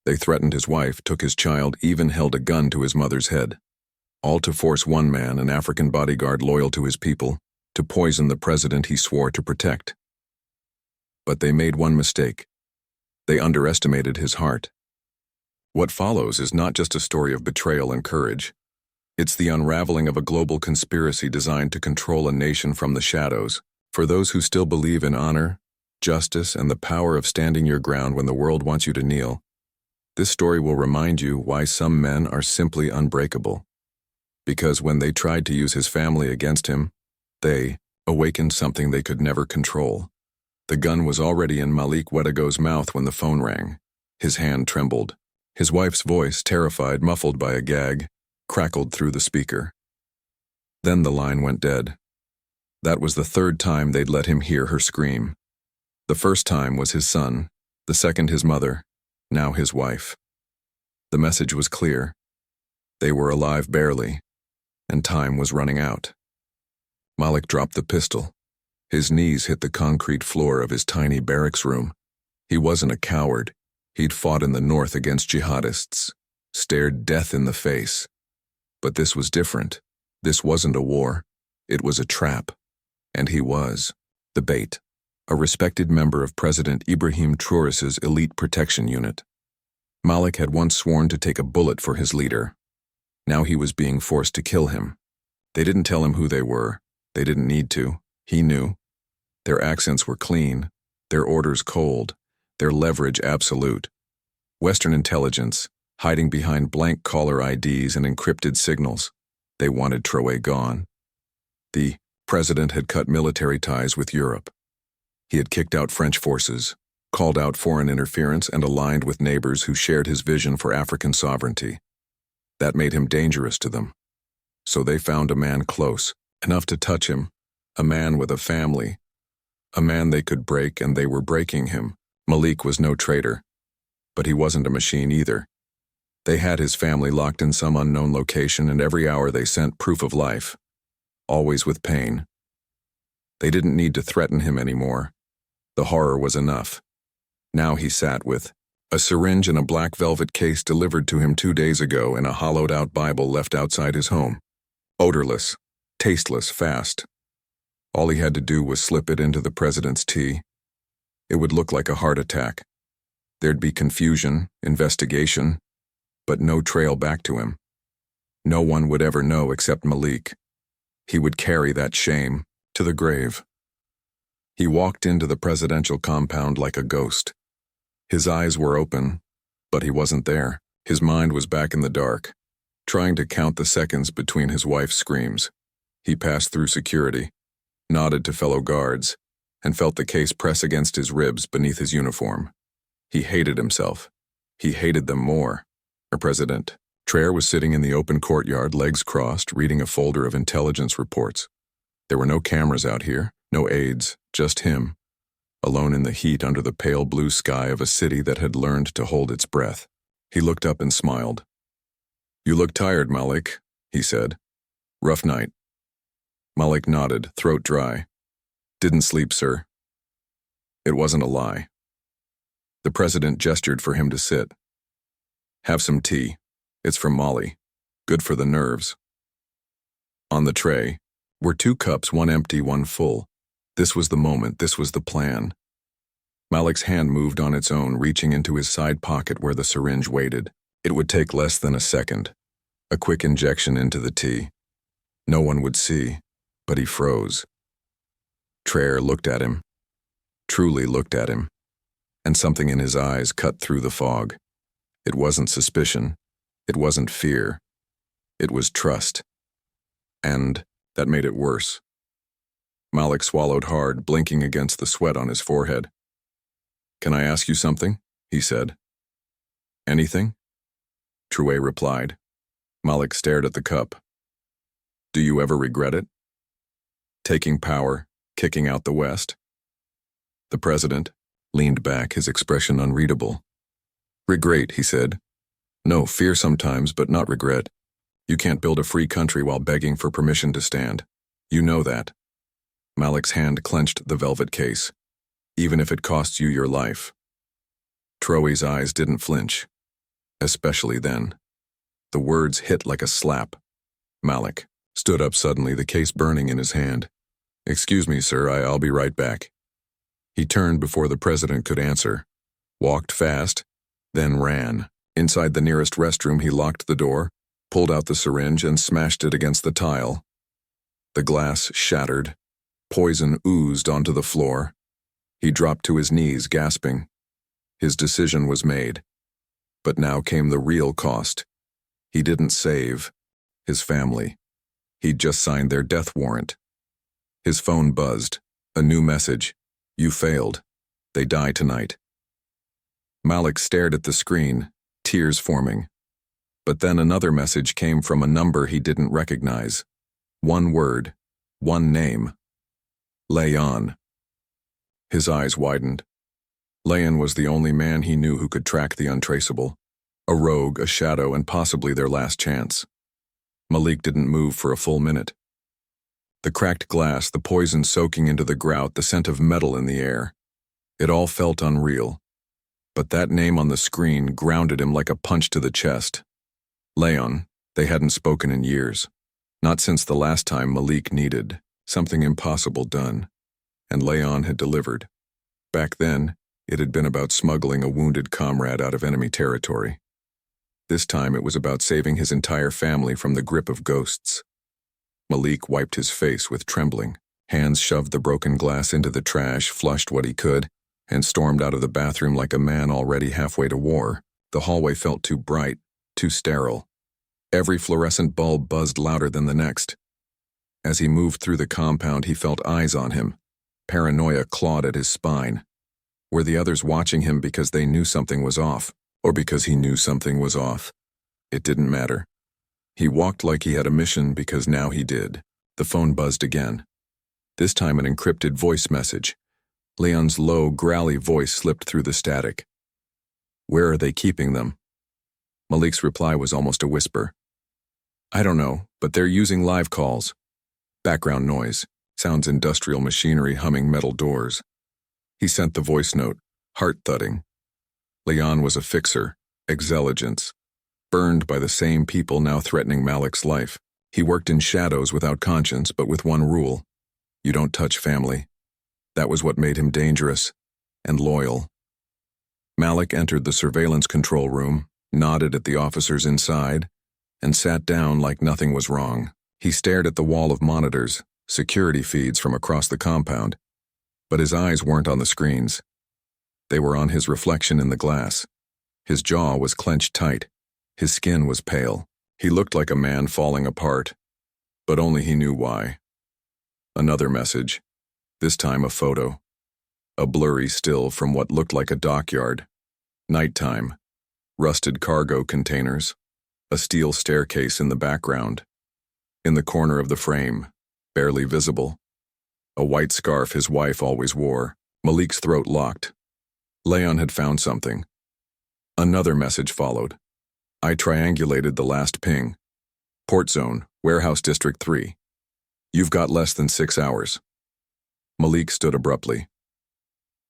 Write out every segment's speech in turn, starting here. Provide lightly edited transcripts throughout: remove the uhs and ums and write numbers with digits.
They threatened his wife, took his child, even held a gun to his mother's head. All to force one man, an African bodyguard loyal to his people, to poison the president he swore to protect. But they made one mistake. They underestimated his heart. What follows is not just a story of betrayal and courage. It's the unraveling of a global conspiracy designed to control a nation from the shadows. For those who still believe in honor, justice, and the power of standing your ground when the world wants you to kneel, this story will remind you why some men are simply unbreakable. Because when they tried to use his family against him, they awakened something they could never control. The gun was already in Malik Wedego's mouth when the phone rang. His hand trembled. His wife's voice, terrified, muffled by a gag, crackled through the speaker. Then the line went dead. That was the third time they'd let him hear her scream. The first time was his son, the second his mother, now his wife. The message was clear. They were alive barely, and time was running out. Malik dropped the pistol. His knees hit the concrete floor of his tiny barracks room. He wasn't a coward. He'd fought in the north against jihadists, stared death in the face. But this was different. This wasn't a war. It was a trap. And he was the bait, a respected member of President Ibrahim Traoré's elite protection unit. Malik had once sworn to take a bullet for his leader. Now he was being forced to kill him. They didn't tell him who they were. They didn't need to. He knew. Their accents were clean, their orders cold, their leverage absolute. Western intelligence, hiding behind blank caller IDs and encrypted signals. They wanted Traoré gone. The president had cut military ties with Europe. He had kicked out French forces, called out foreign interference, and aligned with neighbors who shared his vision for African sovereignty. That made him dangerous to them. So they found a man close, enough to touch him, a man with a family, a man they could break, and they were breaking him. Malik was no traitor, but he wasn't a machine either. They had his family locked in some unknown location, and every hour they sent proof of life, always with pain. They didn't need to threaten him anymore. The horror was enough. Now he sat with a syringe in a black velvet case delivered to him 2 days ago and a hollowed-out Bible left outside his home. Odorless, tasteless, fast. All he had to do was slip it into the president's tea. It would look like a heart attack. There'd be confusion, investigation, but no trail back to him. No one would ever know except Malik. He would carry that shame to the grave. He walked into the presidential compound like a ghost. His eyes were open, but he wasn't there. His mind was back in the dark, trying to count the seconds between his wife's screams. He passed through security, nodded to fellow guards, and felt the case press against his ribs beneath his uniform. He hated himself. He hated them more. President Traoré was sitting in the open courtyard, legs crossed, reading a folder of intelligence reports. There were no cameras out here, no aides, just him, alone in the heat under the pale blue sky of a city that had learned to hold its breath. He looked up and smiled. "You look tired, Malik," he said. "Rough night." Malik nodded, throat dry. "Didn't sleep, sir." It wasn't a lie. The president gestured for him to sit. "Have some tea. It's from Molly. Good for the nerves." On the tray were 2 cups, one empty, one full. This was the moment, this was the plan. Malik's hand moved on its own, reaching into his side pocket where the syringe waited. It would take less than a second. A quick injection into the tea. No one would see, but he froze. Traoré looked at him, truly looked at him, and something in his eyes cut through the fog. It wasn't suspicion. It wasn't fear. It was trust. And that made it worse. Malik swallowed hard, blinking against the sweat on his forehead. "Can I ask you something?" he said. "Anything?" Traoré replied. Malik stared at the cup. "Do you ever regret it? Taking power, kicking out the West?" The president leaned back, his expression unreadable. "Regret," he said. "No, fear sometimes, but not regret. You can't build a free country while begging for permission to stand. You know that." Malik's hand clenched the velvet case. "Even if it costs you your life." Traoré's eyes didn't flinch. especially then. The words hit like a slap. Malik stood up suddenly, the case burning in his hand. "Excuse me, sir, I'll be right back." He turned before the president could answer, walked fast, then ran. Inside the nearest restroom, he locked the door, pulled out the syringe, and smashed it against the tile. The glass shattered. Poison oozed onto the floor. He dropped to his knees, gasping. His decision was made. But now came the real cost. He didn't save his family. He'd just signed their death warrant. His phone buzzed. A new message. "You failed. They die tonight." Malik stared at the screen, tears forming. But then another message came from a number he didn't recognize. One word, one name. Leon. His eyes widened. Leon was the only man he knew who could track the untraceable. A rogue, a shadow, and possibly their last chance. Malik didn't move for a full minute. The cracked glass, the poison soaking into the grout, the scent of metal in the air. It all felt unreal. But that name on the screen grounded him like a punch to the chest. Leon. They hadn't spoken in years. Not since the last time Malik needed something impossible done. And Leon had delivered. Back then, it had been about smuggling a wounded comrade out of enemy territory. This time it was about saving his entire family from the grip of ghosts. Malik wiped his face with trembling. Hands shoved the broken glass into the trash, flushed what he could, and stormed out of the bathroom like a man already halfway to war. The hallway felt too bright, too sterile. Every fluorescent bulb buzzed louder than the next. As he moved through the compound, he felt eyes on him. Paranoia clawed at his spine. Were the others watching him because they knew something was off, or because he knew something was off? It didn't matter. He walked like he had a mission because now he did. The phone buzzed again. This time an encrypted voice message. Leon's low, growly voice slipped through the static. "Where are they keeping them?" Malik's reply was almost a whisper. "I don't know, but they're using live calls." Background noise. Sounds industrial machinery humming metal doors. He sent the voice note, heart thudding. Leon was a fixer, exeligence, burned by the same people now threatening Malik's life. He worked in shadows without conscience, but with one rule. You don't touch family. That was what made him dangerous and loyal. Malik entered the surveillance control room, nodded at the officers inside, and sat down like nothing was wrong. He stared at the wall of monitors, security feeds from across the compound, but his eyes weren't on the screens. They were on his reflection in the glass. His jaw was clenched tight. His skin was pale. He looked like a man falling apart, but only he knew why. Another message. This time a photo. A blurry still from what looked like a dockyard. Nighttime. Rusted cargo containers. A steel staircase in the background. In the corner of the frame, barely visible, a white scarf his wife always wore. Malik's throat locked. Leon had found something. Another message followed. I triangulated the last ping. Port zone, Warehouse District 3. You've got less than 6 hours. Malik stood abruptly.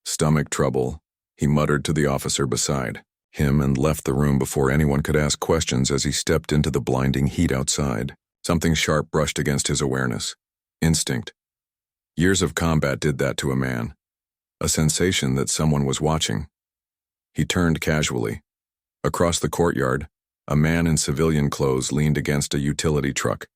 Stomach trouble, he muttered to the officer beside him and left the room before anyone could ask questions as he stepped into the blinding heat outside. Something sharp brushed against his awareness. Instinct. Years of combat did that to a man. A sensation that someone was watching. He turned casually. Across the courtyard, a man in civilian clothes leaned against a utility truck.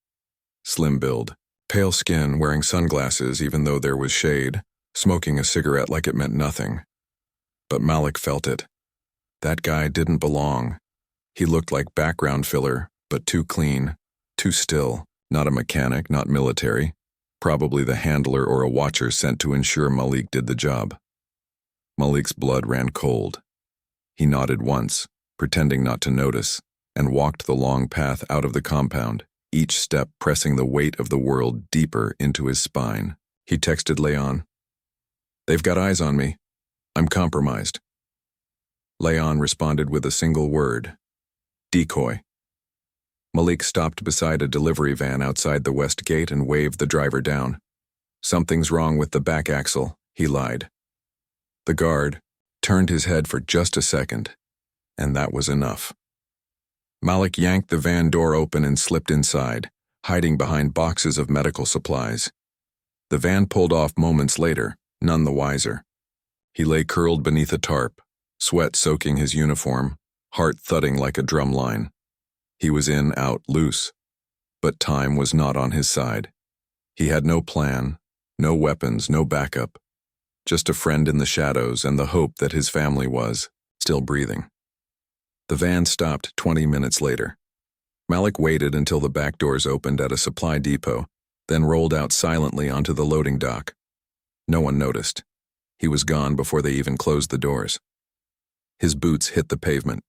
Slim build. Pale skin, wearing sunglasses even though there was shade, smoking a cigarette like it meant nothing. But Malik felt it. That guy didn't belong. He looked like background filler, but too clean, too still, not a mechanic, not military, probably the handler or a watcher sent to ensure Malik did the job. Malik's blood ran cold. He nodded once, pretending not to notice, and walked the long path out of the compound, each step pressing the weight of the world deeper into his spine. He texted Leon. They've got eyes on me. I'm compromised. Leon responded with a single word. Decoy. Malik stopped beside a delivery van outside the west gate and waved the driver down. Something's wrong with the back axle, he lied. The guard turned his head for just a second, and that was enough. Malik yanked the van door open and slipped inside, hiding behind boxes of medical supplies. The van pulled off moments later, none the wiser. He lay curled beneath a tarp, sweat soaking his uniform, heart thudding like a drum line. He was in, out, loose. But time was not on his side. He had no plan, no weapons, no backup. Just a friend in the shadows and the hope that his family was still breathing. The van stopped 20 minutes later. Malik waited until the back doors opened at a supply depot, then rolled out silently onto the loading dock. No one noticed. He was gone before they even closed the doors. His boots hit the pavement.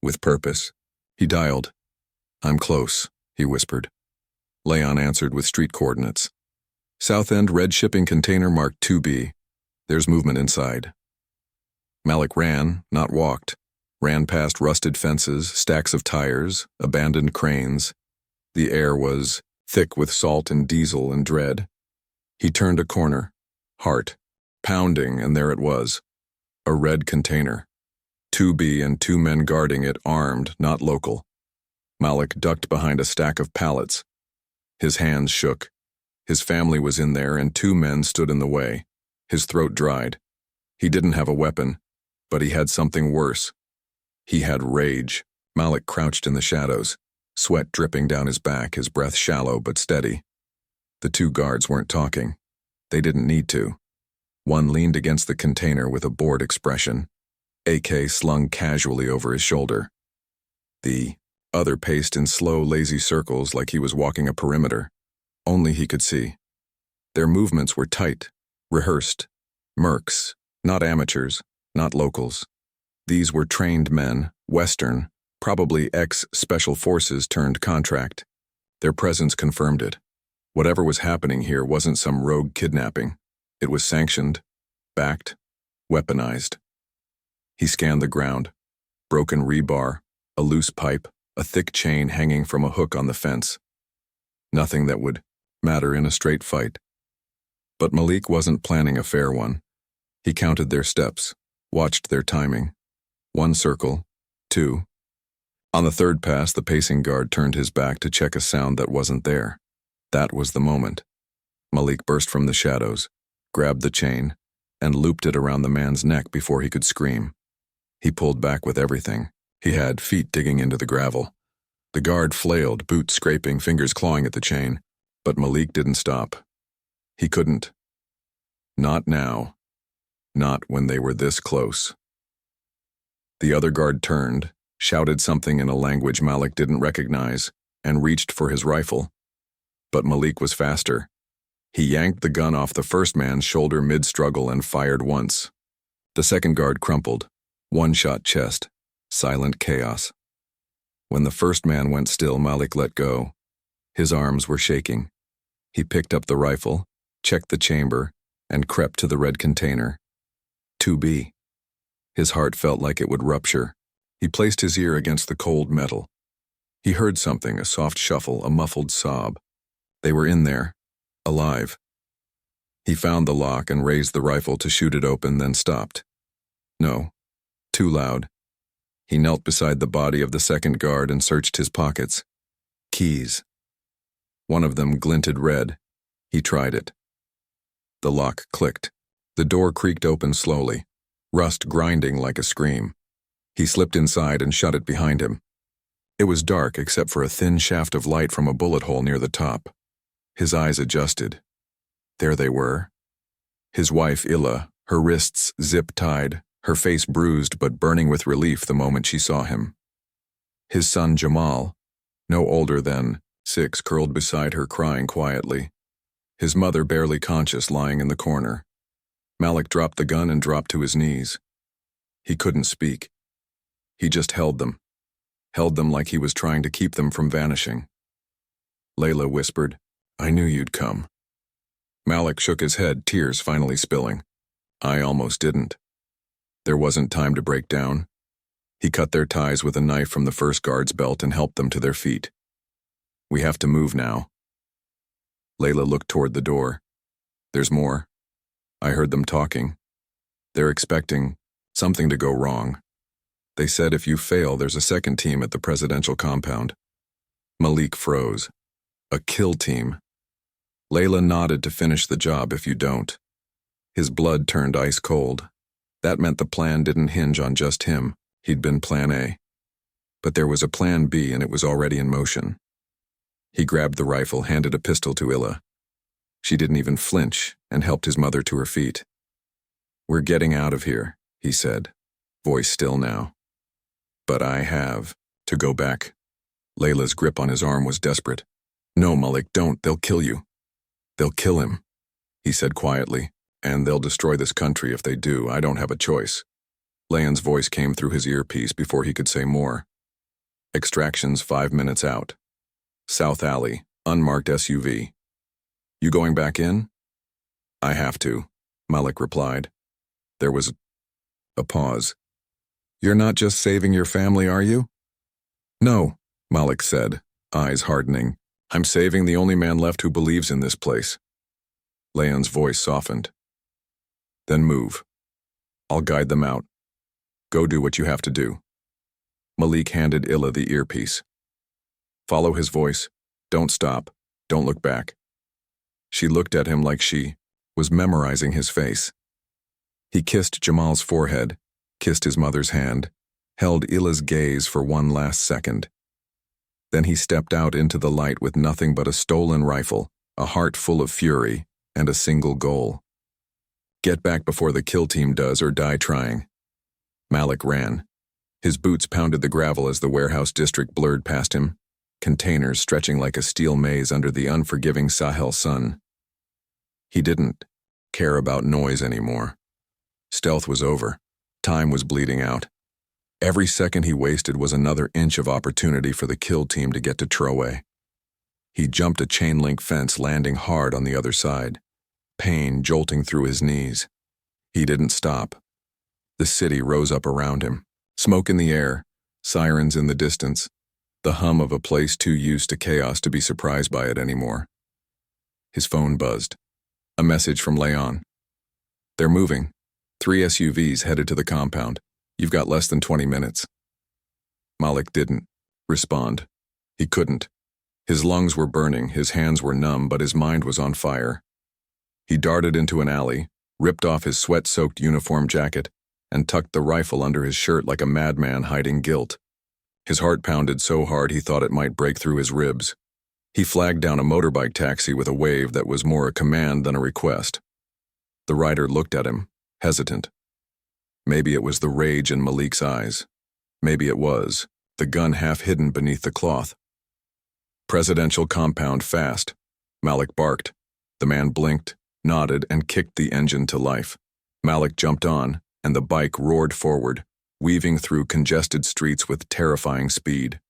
With purpose. He dialed. "I'm close," he whispered. Leon answered with street coordinates. "South End red shipping container marked 2B. There's movement inside." Malik ran, not walked. Ran past rusted fences, stacks of tires, abandoned cranes. The air was thick with salt and diesel and dread. He turned a corner, heart pounding, and there it was. A red container. 2B and 2 men guarding it, armed, not local. Malik ducked behind a stack of pallets. His hands shook. His family was in there and 2 men stood in the way. His throat dried. He didn't have a weapon, but he had something worse. He had rage. Malik crouched in the shadows, sweat dripping down his back, his breath shallow but steady. The 2 guards weren't talking. They didn't need to. One leaned against the container with a bored expression, AK slung casually over his shoulder. The other paced in slow, lazy circles like he was walking a perimeter. Only he could see. Their movements were tight, rehearsed. Mercs, not amateurs, not locals. These were trained men, Western, probably ex-special forces turned contract. Their presence confirmed it. Whatever was happening here wasn't some rogue kidnapping. It was sanctioned, backed, weaponized. He scanned the ground. Broken rebar, a loose pipe, a thick chain hanging from a hook on the fence. Nothing that would matter in a straight fight. But Malik wasn't planning a fair one. He counted their steps, watched their timing. 1 circle, 2. On the 3rd pass, the pacing guard turned his back to check a sound that wasn't there. That was the moment. Malik burst from the shadows, grabbed the chain, and looped it around the man's neck before he could scream. He pulled back with everything. He had feet digging into the gravel. The guard flailed, boots scraping, fingers clawing at the chain, but Malik didn't stop. He couldn't. Not now. Not when they were this close. The other guard turned, shouted something in a language Malik didn't recognize, and reached for his rifle. But Malik was faster. He yanked the gun off the first man's shoulder mid-struggle and fired once. The second guard crumpled, 1-shot chest, silent chaos. When the first man went still, Malik let go. His arms were shaking. He picked up the rifle, checked the chamber, and crept to the red container. 2B. His heart felt like it would rupture. He placed his ear against the cold metal. He heard something, a soft shuffle, a muffled sob. They were in there, alive. He found the lock and raised the rifle to shoot it open, then stopped. No, too loud. He knelt beside the body of the second guard and searched his pockets. Keys. One of them glinted red. He tried it. The lock clicked. The door creaked open slowly, rust grinding like a scream. He slipped inside and shut it behind him. It was dark except for a thin shaft of light from a bullet hole near the top. His eyes adjusted. There they were. His wife, Illa, her wrists zip-tied, her face bruised but burning with relief the moment she saw him. His son, Jamal, no older than 6, curled beside her crying quietly. His mother barely conscious, lying in the corner. Malik dropped the gun and dropped to his knees. He couldn't speak. He just held them like he was trying to keep them from vanishing. Layla whispered, "I knew you'd come." Malik shook his head, tears finally spilling. I almost didn't. There wasn't time to break down. He cut their ties with a knife from the first guard's belt and helped them to their feet. We have to move now. Layla looked toward the door. There's more. I heard them talking. They're expecting something to go wrong. They said if you fail, there's a second team at the presidential compound. Malik froze. A kill team. Layla nodded to finish the job if you don't. His blood turned ice cold. That meant the plan didn't hinge on just him. He'd been plan A. But there was a plan B and it was already in motion. He grabbed the rifle, handed a pistol to Illa. She didn't even flinch and helped his mother to her feet. "We're getting out of here," he said, voice still now. "But I have to go back." Layla's grip on his arm was desperate. "No, Malik, don't. They'll kill you." "They'll kill him," he said quietly, "and they'll destroy this country if they do. I don't have a choice." Layan's voice came through his earpiece before he could say more. Extractions 5 minutes out. South Alley, unmarked SUV. "You going back in?" "I have to," Malik replied. There was a pause. "You're not just saving your family, are you?" "No," Malik said, eyes hardening. "I'm saving the only man left who believes in this place." Layan's voice softened. "Then move. I'll guide them out. Go do what you have to do." Malik handed Illa the earpiece. "Follow his voice. Don't stop. Don't look back." She looked at him like she was memorizing his face. He kissed Jamal's forehead, kissed his mother's hand, held Illa's gaze for one last second. Then he stepped out into the light with nothing but a stolen rifle, a heart full of fury, and a single goal. Get back before the kill team does or die trying. Malik ran. His boots pounded the gravel as the warehouse district blurred past him, containers stretching like a steel maze under the unforgiving Sahel sun. He didn't care about noise anymore. Stealth was over. Time was bleeding out. Every second he wasted was another inch of opportunity for the kill team to get to Traoré. He jumped a chain-link fence, landing hard on the other side, pain jolting through his knees. He didn't stop. The city rose up around him, smoke in the air, sirens in the distance, the hum of a place too used to chaos to be surprised by it anymore. His phone buzzed. A message from Leon. "They're moving. 3 SUVs headed to the compound. You've got less than 20 minutes." Malik didn't respond. He couldn't. His lungs were burning, his hands were numb, but his mind was on fire. He darted into an alley, ripped off his sweat-soaked uniform jacket, and tucked the rifle under his shirt like a madman hiding guilt. His heart pounded so hard he thought it might break through his ribs. He flagged down a motorbike taxi with a wave that was more a command than a request. The rider looked at him, hesitant. Maybe it was the rage in Malik's eyes. Maybe it was, the gun half hidden beneath the cloth. "Presidential compound fast," Malik barked. The man blinked, nodded, and kicked the engine to life. Malik jumped on, and the bike roared forward, weaving through congested streets with terrifying speed.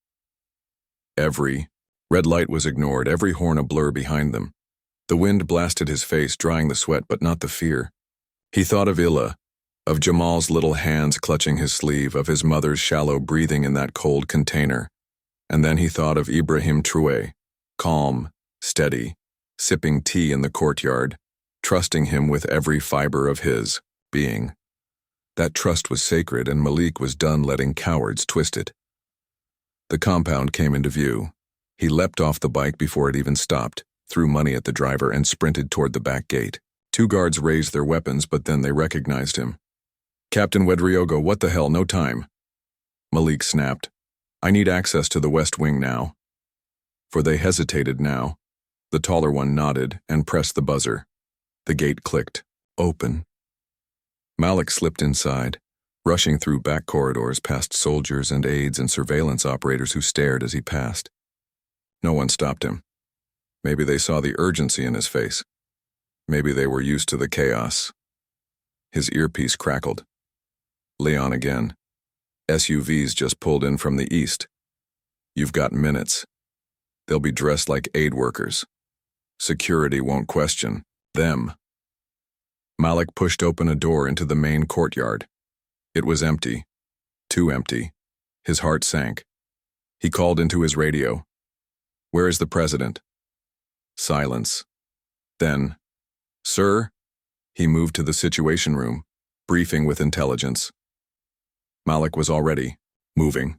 Every red light was ignored, every horn a blur behind them. The wind blasted his face, drying the sweat but not the fear. He thought of Illa, of Jamal's little hands clutching his sleeve, of his mother's shallow breathing in that cold container. And then he thought of Ibrahim Traoré, calm, steady, sipping tea in the courtyard, trusting him with every fiber of his being. That trust was sacred, and Malik was done letting cowards twist it. The compound came into view. He leapt off the bike before it even stopped, threw money at the driver, and sprinted toward the back gate. 2 guards raised their weapons, but then they recognized him. "Captain Wedriogo, what the hell, no time." Malik snapped. "I need access to the West Wing now." For they hesitated now. The taller one nodded and pressed the buzzer. The gate clicked. Open. Malik slipped inside, rushing through back corridors past soldiers and aides and surveillance operators who stared as he passed. No one stopped him. Maybe they saw the urgency in his face. Maybe they were used to the chaos. His earpiece crackled. Leon again. "SUVs just pulled in from the east. You've got minutes. They'll be dressed like aid workers. Security won't question them." Malik pushed open a door into the main courtyard. It was empty. Too empty. His heart sank. He called into his radio. "Where is the president?" Silence. Then, "Sir?" He moved to the situation room, briefing with intelligence. Malik was already moving.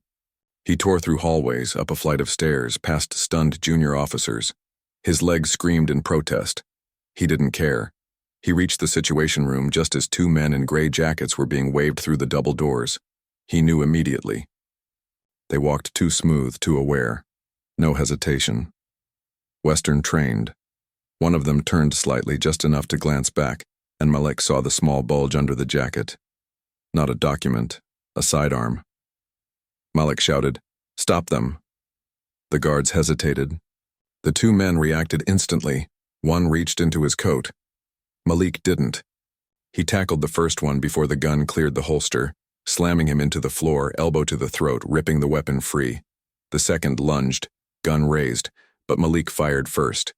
He tore through hallways, up a flight of stairs, past stunned junior officers. His legs screamed in protest. He didn't care. He reached the situation room just as two men in gray jackets were being waved through the double doors. He knew immediately. They walked too smooth, too aware. No hesitation. Western trained. One of them turned slightly, just enough to glance back, and Malik saw the small bulge under the jacket. Not a document, a sidearm. Malik shouted, "Stop them." The guards hesitated. The two men reacted instantly. One reached into his coat. Malik didn't. He tackled the first one before the gun cleared the holster, slamming him into the floor, elbow to the throat, ripping the weapon free. The second lunged, gun raised, but Malik fired first.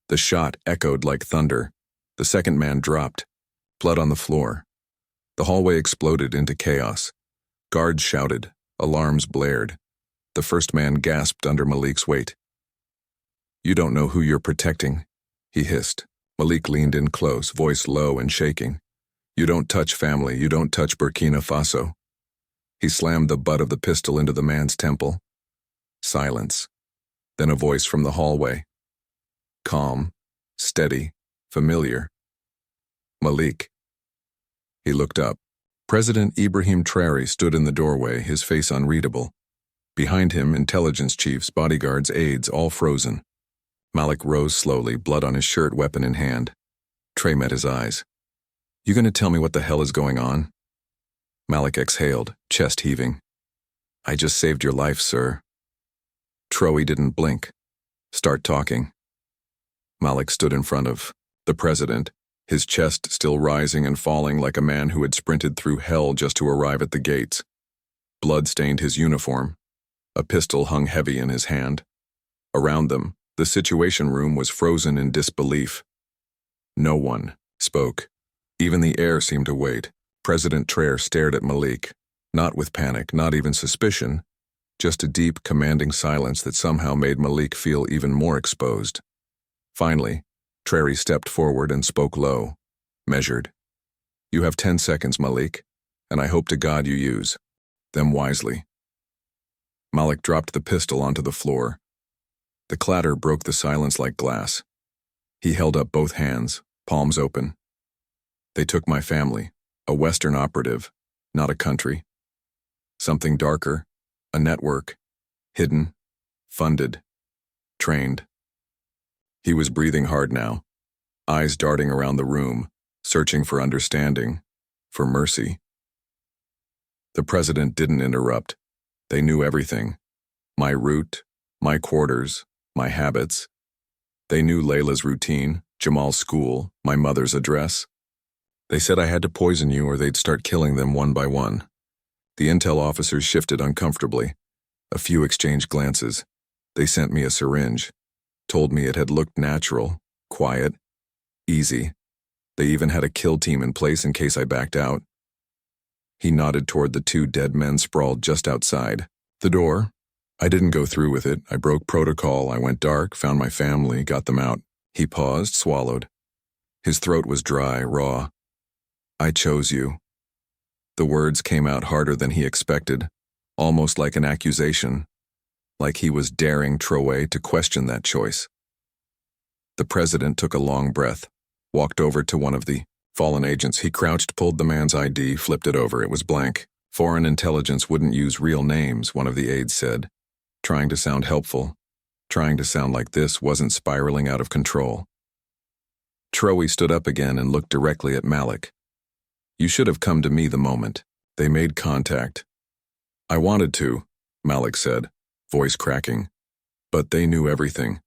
The shot echoed like thunder. The second man dropped. Blood on the floor. The hallway exploded into chaos. Guards shouted. Alarms blared. The first man gasped under Malik's weight. "You don't know who you're protecting," he hissed. Malik leaned in close, voice low and shaking. "You don't touch family, you don't touch Burkina Faso." He slammed the butt of the pistol into the man's temple. Silence. Then a voice from the hallway. Calm, steady, familiar. "Malik." He looked up. President Ibrahim Traoré stood in the doorway, his face unreadable. Behind him, intelligence chiefs, bodyguards, aides, all frozen. Malik rose slowly, blood on his shirt, weapon in hand. Trey met his eyes. "You gonna tell me what the hell is going on?" Malik exhaled, chest heaving. "I just saved your life, sir." Traoré didn't blink. "Start talking." Malik stood in front of the president, his chest still rising and falling like a man who had sprinted through hell just to arrive at the gates. Blood stained his uniform. A pistol hung heavy in his hand. Around them, the situation room was frozen in disbelief. No one spoke. Even the air seemed to wait. President Traoré stared at Malik, not with panic, not even suspicion, just a deep, commanding silence that somehow made Malik feel even more exposed. Finally, Traoré stepped forward and spoke low, measured. "You have 10 seconds, Malik, and I hope to God you use them wisely." Malik dropped the pistol onto the floor. The clatter broke the silence like glass. He held up both hands, palms open. "They took my family, a Western operative, not a country. Something darker, a network, hidden, funded, trained." He was breathing hard now, eyes darting around the room, searching for understanding, for mercy. The president didn't interrupt. They knew everything. My route, my quarters, my habits. They knew Layla's routine, Jamal's school, my mother's address. They said I had to poison you or they'd start killing them one by one. The intel officers shifted uncomfortably. A few exchanged glances. They sent me a syringe. Told me it had looked natural, quiet, easy. They even had a kill team in place in case I backed out. He nodded toward the two dead men sprawled just outside the door. "I didn't go through with it. I broke protocol. I went dark, found my family, got them out." He paused, swallowed. His throat was dry, raw. "I chose you." The words came out harder than he expected, almost like an accusation, like he was daring Traoré to question that choice. The president took a long breath, walked over to one of the fallen agents. He crouched, pulled the man's ID, flipped it over. It was blank. "Foreign intelligence wouldn't use real names," one of the aides said, trying to sound helpful, trying to sound like this wasn't spiraling out of control. Traoré stood up again and looked directly at Malik. "You should have come to me the moment." They made contact. "I wanted to," Malik said, voice cracking. "But they knew everything.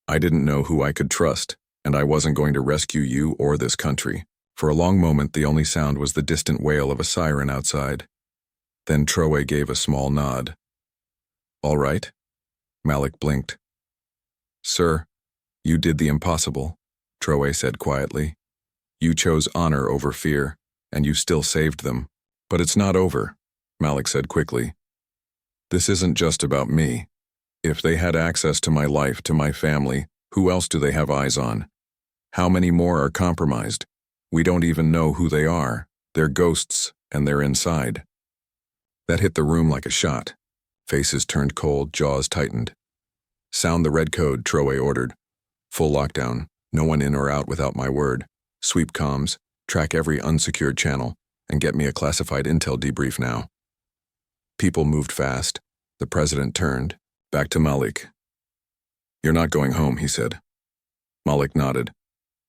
I didn't know who I could trust, and I wasn't going to rescue you or this country." For a long moment, the only sound was the distant wail of a siren outside. Then Traoré gave a small nod. "All right?" Malik blinked. "Sir, you did the impossible," Traoré said quietly. "You chose honor over fear, and you still saved them. But it's not over," Malik said quickly. "This isn't just about me. If they had access to my life, to my family, who else do they have eyes on? How many more are compromised? We don't even know who they are. They're ghosts, and they're inside." That hit the room like a shot. Faces turned cold, jaws tightened. Sound the red code, Traoré ordered. Full lockdown, no one in or out without my word. Sweep comms, track every unsecured channel, and get me a classified intel debrief now. People moved fast. The president turned, back to Malik. You're not going home, he said. Malik nodded.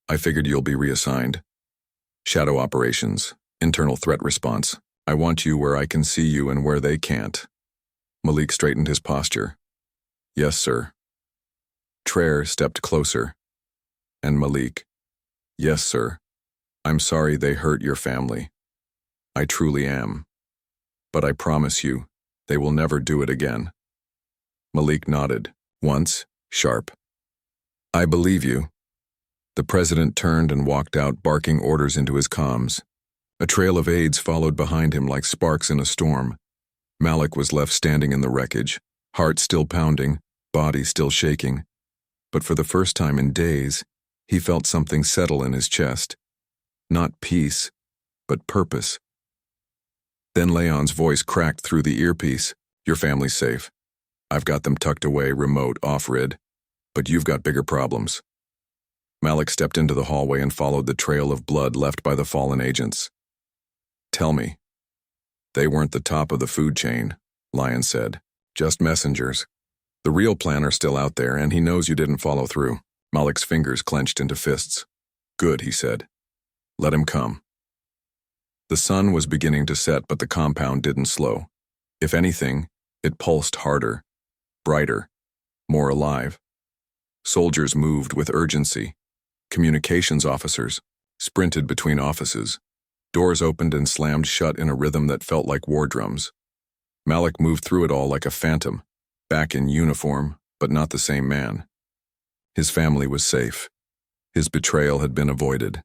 I figured you'll be reassigned. Shadow operations, internal threat response. I want you where I can see you and where they can't. Malik straightened his posture. Yes, sir. Traoré stepped closer. And Malik. Yes, sir. I'm sorry they hurt your family. I truly am. But I promise you, they will never do it again. Malik nodded, once, sharp. I believe you. The president turned and walked out, barking orders into his comms. A trail of aides followed behind him like sparks in a storm. Malik was left standing in the wreckage, heart still pounding, body still shaking. But for the first time in days, he felt something settle in his chest. Not peace, but purpose. Then Leon's voice cracked through the earpiece. Your family's safe. I've got them tucked away, remote, off-grid. But you've got bigger problems. Malik stepped into the hallway and followed the trail of blood left by the fallen agents. Tell me. They weren't the top of the food chain, Lyon said. Just messengers. The real plan are still out there, and he knows you didn't follow through. Malik's fingers clenched into fists. Good, he said. Let him come. The sun was beginning to set, but the compound didn't slow. If anything, it pulsed harder, brighter, more alive. Soldiers moved with urgency. Communications officers sprinted between offices. Doors opened and slammed shut in a rhythm that felt like war drums. Malik moved through it all like a phantom, back in uniform, but not the same man. His family was safe. His betrayal had been avoided.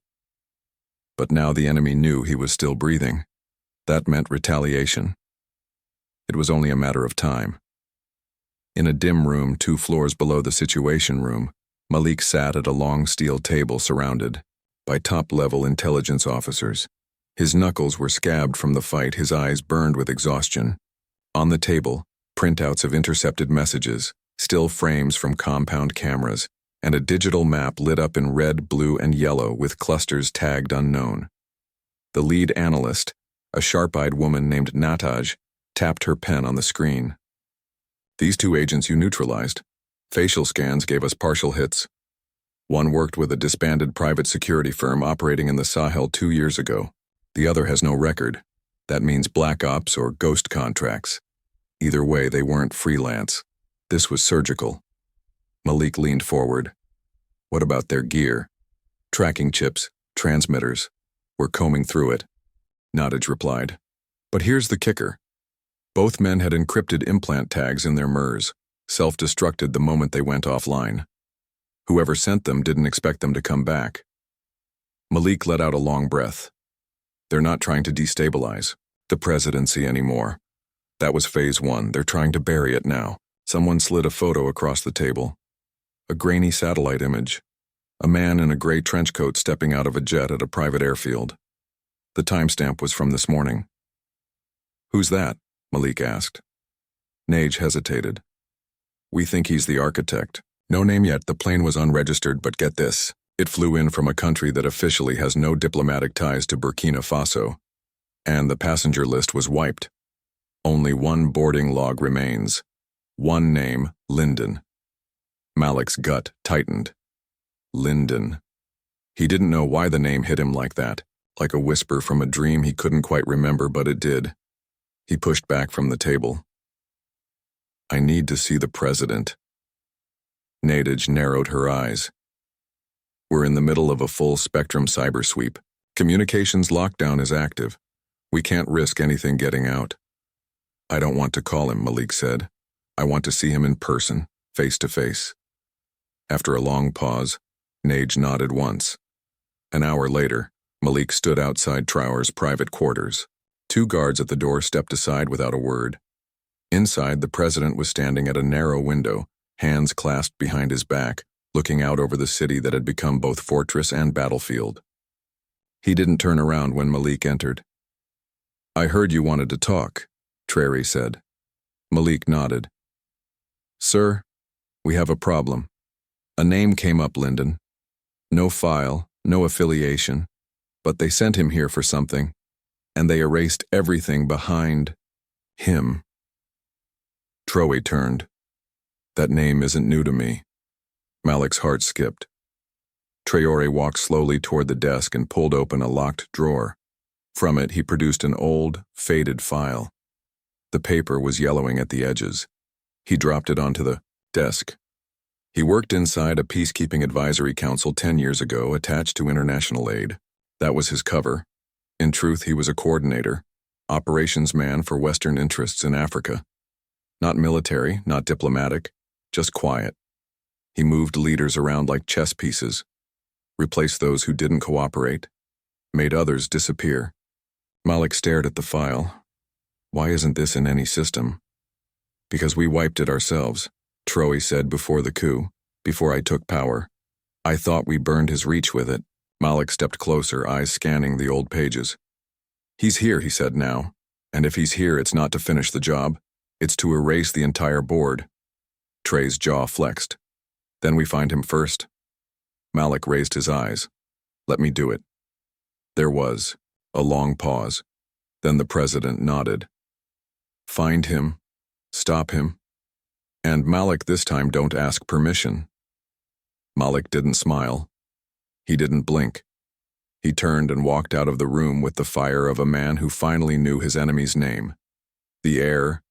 But now the enemy knew he was still breathing. That meant retaliation. It was only a matter of time. In a dim room 2 floors below the Situation Room, Malik sat at a long steel table surrounded by top-level intelligence officers. His knuckles were scabbed from the fight, his eyes burned with exhaustion. On the table, printouts of intercepted messages, still frames from compound cameras, and a digital map lit up in red, blue, and yellow with clusters tagged unknown. The lead analyst, a sharp-eyed woman named Nataj, tapped her pen on the screen. These 2 agents you neutralized. Facial scans gave us partial hits. One worked with a disbanded private security firm operating in the Sahel 2 years ago. The other has no record. That means black ops or ghost contracts. Either way, they weren't freelance. This was surgical. Malik leaned forward. What about their gear? Tracking chips, transmitters. We're combing through it. Nataj replied. But here's the kicker. Both men had encrypted implant tags in their MERS, self-destructed the moment they went offline. Whoever sent them didn't expect them to come back. Malik let out a long breath. They're not trying to destabilize the presidency anymore. That was phase 1. They're trying to bury it now. Someone slid a photo across the table. A grainy satellite image. A man in a gray trench coat stepping out of a jet at a private airfield. The timestamp was from this morning. Who's that? Malik asked. Nage hesitated. We think he's the architect. No name yet, the plane was unregistered, but get this. It flew in from a country that officially has no diplomatic ties to Burkina Faso. And the passenger list was wiped. Only one boarding log remains. One name, Lyndon. Malik's gut tightened. Lyndon. He didn't know why the name hit him like that, like a whisper from a dream he couldn't quite remember, but it did. He pushed back from the table. I need to see the president. Nataj narrowed her eyes. We're in the middle of a full-spectrum cyber sweep. Communications lockdown is active. We can't risk anything getting out. I don't want to call him, Malik said. I want to see him in person, face to face. After a long pause, Nataj nodded once. An hour later, Malik stood outside Traoré's private quarters. 2 guards at the door stepped aside without a word. Inside, the president was standing at a narrow window, hands clasped behind his back, looking out over the city that had become both fortress and battlefield. He didn't turn around when Malik entered. I heard you wanted to talk, Traoré said. Malik nodded. Sir, we have a problem. A name came up, Lyndon. No file, no affiliation, but they sent him here for something, and they erased everything behind him. Traoré turned. That name isn't new to me. Malik's heart skipped. Traoré walked slowly toward the desk and pulled open a locked drawer. From it, he produced an old, faded file. The paper was yellowing at the edges. He dropped it onto the desk. He worked inside a peacekeeping advisory council 10 years ago attached to international aid. That was his cover. In truth, he was a coordinator, operations man for Western interests in Africa. Not military, not diplomatic, just quiet. He moved leaders around like chess pieces, replaced those who didn't cooperate, made others disappear. Malik stared at the file. Why isn't this in any system? Because we wiped it ourselves, Traoré said before the coup, before I took power. I thought we burned his reach with it. Malik stepped closer, eyes scanning the old pages. He's here, he said now, and if he's here, it's not to finish the job. It's to erase the entire board. Trey's jaw flexed. Then we find him first. Malik raised his eyes. Let me do it. There was a long pause. Then the president nodded. Find him. Stop him. And Malik, this time don't ask permission. Malik didn't smile. He didn't blink. He turned and walked out of the room with the fire of a man who finally knew his enemy's name. The air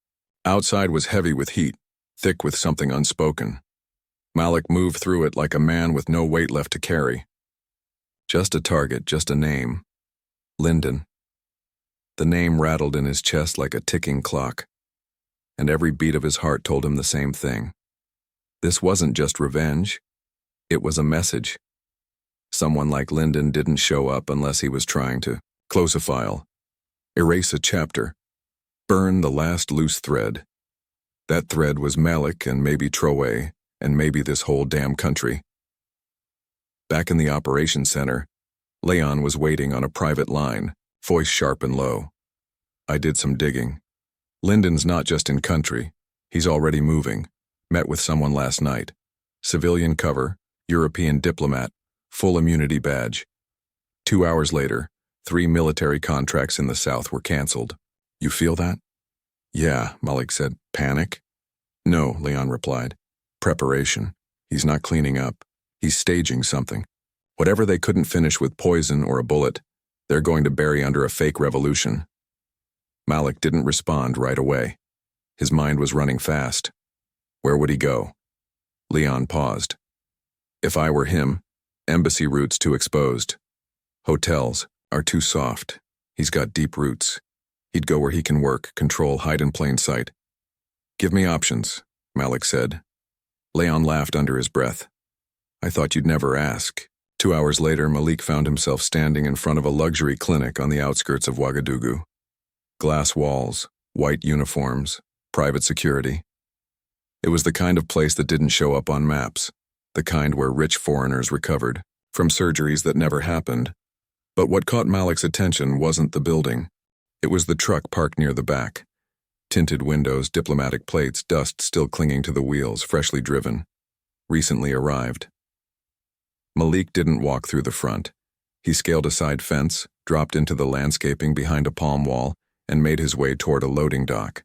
outside was heavy with heat, thick with something unspoken. Malik moved through it like a man with no weight left to carry. Just a target, just a name. Lyndon. The name rattled in his chest like a ticking clock, and every beat of his heart told him the same thing. This wasn't just revenge. It was a message. Someone like Lyndon didn't show up unless he was trying to close a file, erase a chapter, burn the last loose thread. That thread was Malik and maybe Traoré and maybe this whole damn country. Back in the operations center, Leon was waiting on a private line, voice sharp and low. I did some digging. Lyndon's not just in country. He's already moving. Met with someone last night. Civilian cover, European diplomat, full immunity badge. 2 hours later, 3 military contracts in the South were canceled. You feel that? Yeah, Malik said. Panic? No, Leon replied. Preparation. He's not cleaning up. He's staging something. Whatever they couldn't finish with poison or a bullet, they're going to bury under a fake revolution. Malik didn't respond right away. His mind was running fast. Where would he go? Leon paused. If I were him, embassy routes too exposed. Hotels are too soft. He's got deep roots. He'd go where he can work, control, hide in plain sight. Give me options, Malik said. Leon laughed under his breath. I thought you'd never ask. 2 hours later, Malik found himself standing in front of a luxury clinic on the outskirts of Ouagadougou. Glass walls, white uniforms, private security. It was the kind of place that didn't show up on maps, the kind where rich foreigners recovered from surgeries that never happened. But what caught Malik's attention wasn't the building. It was the truck parked near the back. Tinted windows, diplomatic plates, dust still clinging to the wheels, freshly driven. Recently arrived. Malik didn't walk through the front. He scaled a side fence, dropped into the landscaping behind a palm wall, and made his way toward a loading dock.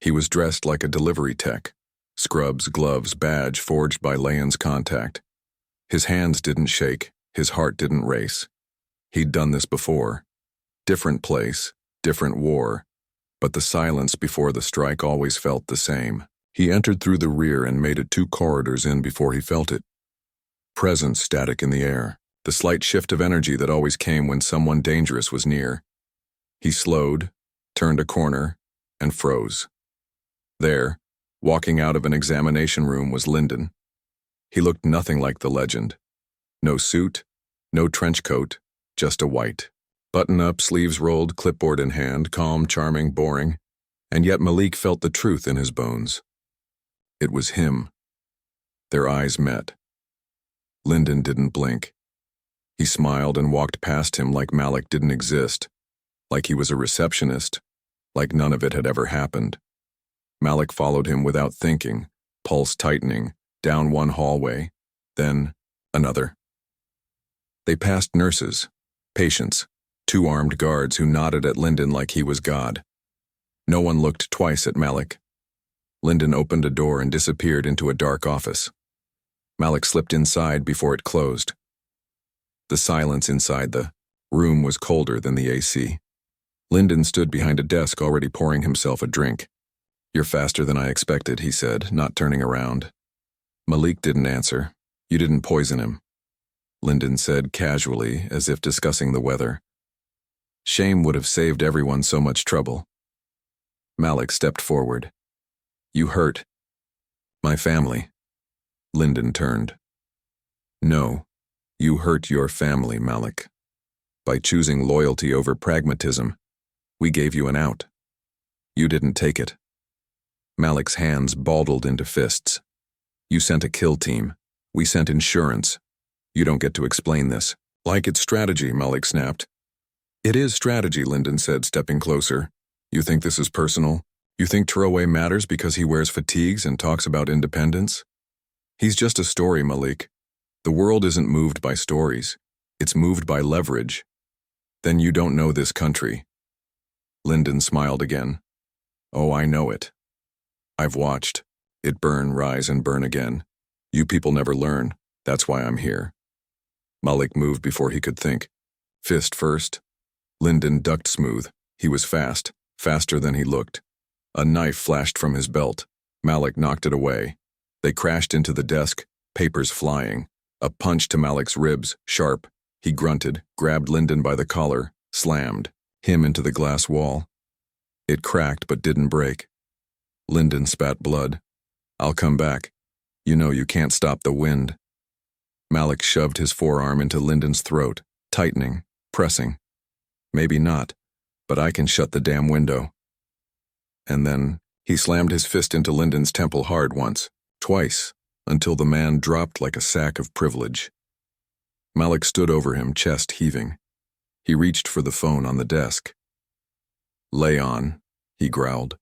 He was dressed like a delivery tech. Scrubs, gloves, badge forged by Leon's contact. His hands didn't shake, his heart didn't race. He'd done this before. Different place, different war, but the silence before the strike always felt the same. He entered through the rear and made it 2 corridors in before he felt it. Presence static in the air, the slight shift of energy that always came when someone dangerous was near. He slowed, turned a corner, and froze. There, walking out of an examination room, was Lyndon. He looked nothing like the legend. No suit, no trench coat, just a white. Button-up, sleeves rolled, clipboard in hand, calm, charming, boring. And yet Malik felt the truth in his bones. It was him. Their eyes met. Lyndon didn't blink. He smiled and walked past him like Malik didn't exist, like he was a receptionist, like none of it had ever happened. Malik followed him without thinking, pulse tightening, down one hallway, then another. They passed nurses, patients, 2 armed guards who nodded at Lyndon like he was God. No one looked twice at Malik. Lyndon opened a door and disappeared into a dark office. Malik slipped inside before it closed. The silence inside the room was colder than the AC. Lyndon stood behind a desk already pouring himself a drink. "You're faster than I expected," he said, not turning around. Malik didn't answer. "You didn't poison him," Lyndon said casually, as if discussing the weather. "Shame would have saved everyone so much trouble." Malik stepped forward. "You hurt my family." Lyndon turned. "No, you hurt your family, Malik. By choosing loyalty over pragmatism, we gave you an out. You didn't take it." Malik's hands balled into fists. "You sent a kill team. We sent insurance. You don't get to explain this." "Like it's strategy," Malik snapped. "It is strategy," Lyndon said, stepping closer. "You think this is personal? You think Traoré matters because he wears fatigues and talks about independence? He's just a story, Malik. The world isn't moved by stories. It's moved by leverage. Then you don't know this country." Lyndon smiled again. "Oh, I know it. I've watched it burn, rise, and burn again. You people never learn. That's why I'm here." Malik moved before he could think. Fist first. Lyndon ducked smooth. He was fast, faster than he looked. A knife flashed from his belt. Malik knocked it away. They crashed into the desk, papers flying. A punch to Malik's ribs, sharp. He grunted, grabbed Lyndon by the collar, slammed him into the glass wall. It cracked but didn't break. Lyndon spat blood. "I'll come back. You know you can't stop the wind." Malik shoved his forearm into Lyndon's throat, tightening, pressing. "Maybe not, but I can shut the damn window." And then he slammed his fist into Lyndon's temple hard once, twice, until the man dropped like a sack of privilege. Malik stood over him, chest heaving. He reached for the phone on the desk. "Lay on," he growled.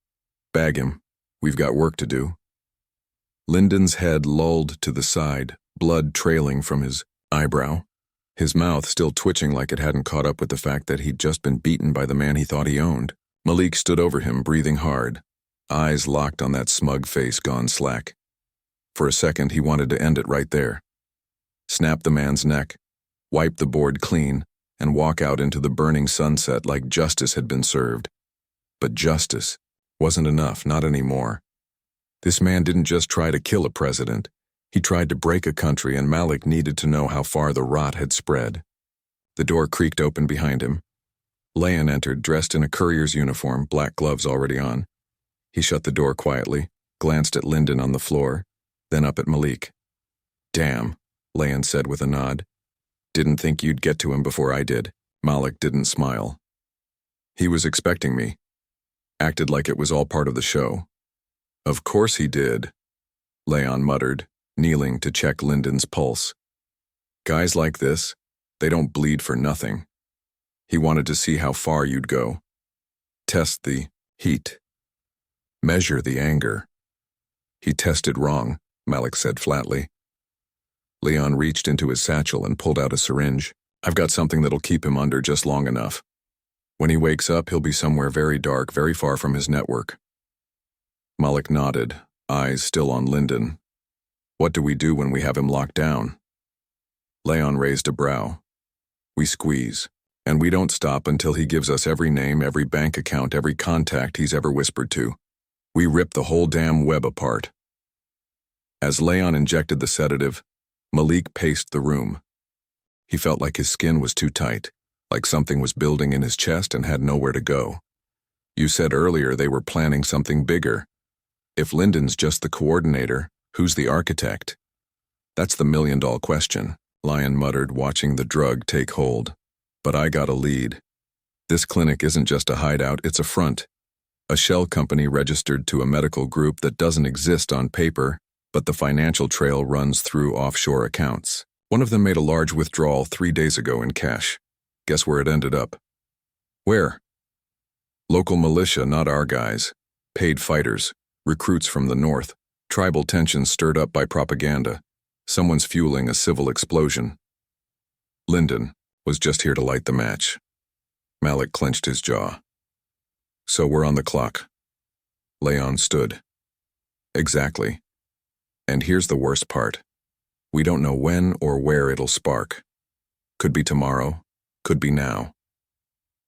"Bag him. We've got work to do." Lyndon's head lolled to the side, blood trailing from his eyebrow, his mouth still twitching like it hadn't caught up with the fact that he'd just been beaten by the man he thought he owned. Malik stood over him, breathing hard, eyes locked on that smug face gone slack. For a second, he wanted to end it right there. Snap the man's neck, wipe the board clean, and walk out into the burning sunset like justice had been served. But justice wasn't enough, not anymore. This man didn't just try to kill a president. He tried to break a country, and Malik needed to know how far the rot had spread. The door creaked open behind him. Leon entered, dressed in a courier's uniform, black gloves already on. He shut the door quietly, glanced at Lyndon on the floor, then up at Malik. "Damn," Leon said with a nod. "Didn't think you'd get to him before I did." Malik didn't smile. "He was expecting me. Acted like it was all part of the show." "Of course he did," Leon muttered, kneeling to check Lyndon's pulse. "Guys like this, they don't bleed for nothing." He wanted to see how far you'd go. Test the heat. Measure the anger. He tested wrong, Malik said flatly. Leon reached into his satchel and pulled out a syringe. "I've got something that'll keep him under just long enough. When he wakes up, he'll be somewhere very dark, very far from his network." Malik nodded, eyes still on Lyndon. "What do we do when we have him locked down?" Leon raised a brow. "We squeeze. And we don't stop until he gives us every name, every bank account, every contact he's ever whispered to. We rip the whole damn web apart." As Leon injected the sedative, Malik paced the room. He felt like his skin was too tight, like something was building in his chest and had nowhere to go. "You said earlier they were planning something bigger. If Lyndon's just the coordinator, who's the architect?" "That's the million-dollar question," Leon muttered, watching the drug take hold. "But I got a lead. This clinic isn't just a hideout, it's a front. A shell company registered to a medical group that doesn't exist on paper, but the financial trail runs through offshore accounts. One of them made a large withdrawal 3 days ago in cash. Guess where it ended up?" "Where?" Local militia, not our guys. Paid fighters, recruits from the north. Tribal tensions stirred up by propaganda. Someone's fueling a civil explosion. Lyndon was just here to light the match. Malik clenched his jaw. So we're on the clock. Leon stood. Exactly. And here's the worst part. We don't know when or where it'll spark. Could be tomorrow, could be now.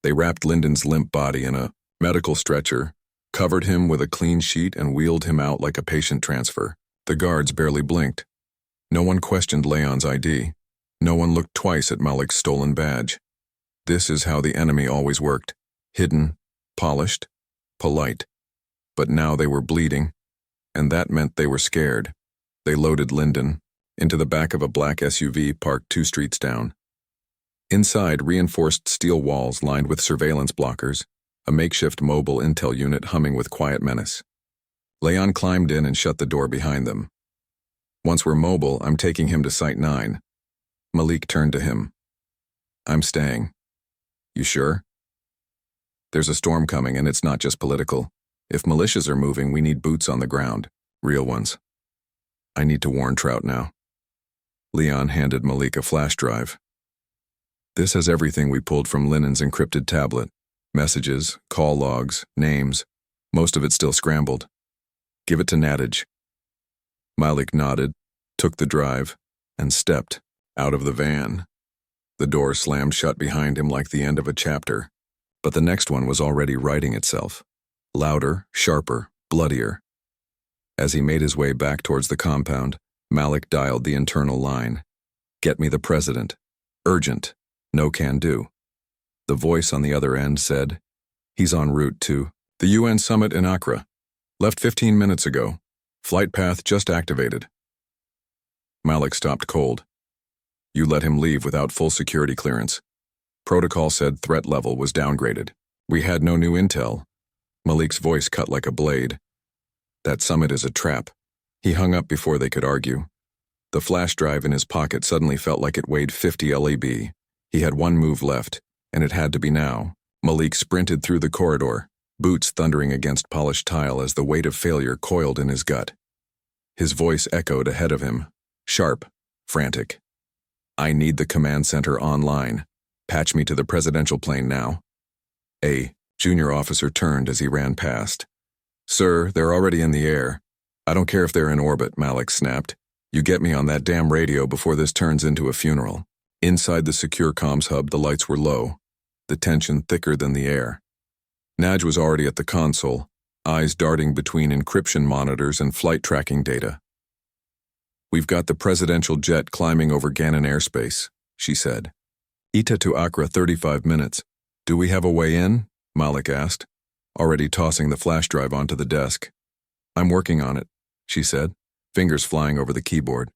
They wrapped Lyndon's limp body in a medical stretcher, covered him with a clean sheet, and wheeled him out like a patient transfer. The guards barely blinked. No one questioned Leon's ID. No one looked twice at Malik's stolen badge. This is how the enemy always worked. Hidden, polished, polite. But now they were bleeding, and that meant they were scared. They loaded Lyndon into the back of a black SUV parked 2 streets down. Inside, reinforced steel walls lined with surveillance blockers, a makeshift mobile intel unit humming with quiet menace. Leon climbed in and shut the door behind them. Once we're mobile, I'm taking him to Site 9. Malik turned to him. I'm staying. You sure? There's a storm coming, and it's not just political. If militias are moving, we need boots on the ground. Real ones. I need to warn Trout now. Leon handed Malik a flash drive. This has everything we pulled from Lennon's encrypted tablet. Messages, call logs, names. Most of it still scrambled. Give it to Nadege. Malik nodded, took the drive, and stepped out of the van. The door slammed shut behind him like the end of a chapter, but the next one was already writing itself. Louder, sharper, bloodier. As he made his way back towards the compound, Malik dialed the internal line. Get me the president. Urgent. No can do. The voice on the other end said, he's en route to the UN summit in Accra. Left 15 minutes ago. Flight path just activated. Malik stopped cold. You let him leave without full security clearance. Protocol said threat level was downgraded. We had no new intel. Malik's voice cut like a blade. That summit is a trap. He hung up before they could argue. The flash drive in his pocket suddenly felt like it weighed 50 LAB. He had one move left, and it had to be now. Malik sprinted through the corridor, boots thundering against polished tile as the weight of failure coiled in his gut. His voice echoed ahead of him, sharp, frantic. I need the command center online. Patch me to the presidential plane now. A junior officer turned as he ran past. Sir, they're already in the air. I don't care if they're in orbit, Malik snapped. You get me on that damn radio before this turns into a funeral. Inside the secure comms hub, the lights were low, the tension thicker than the air. Nadege was already at the console, eyes darting between encryption monitors and flight tracking data. We've got the presidential jet climbing over Gannon airspace, she said. Ita to Accra 35 minutes. Do we have a way in? Malik asked, already tossing the flash drive onto the desk. I'm working on it, she said, fingers flying over the keyboard.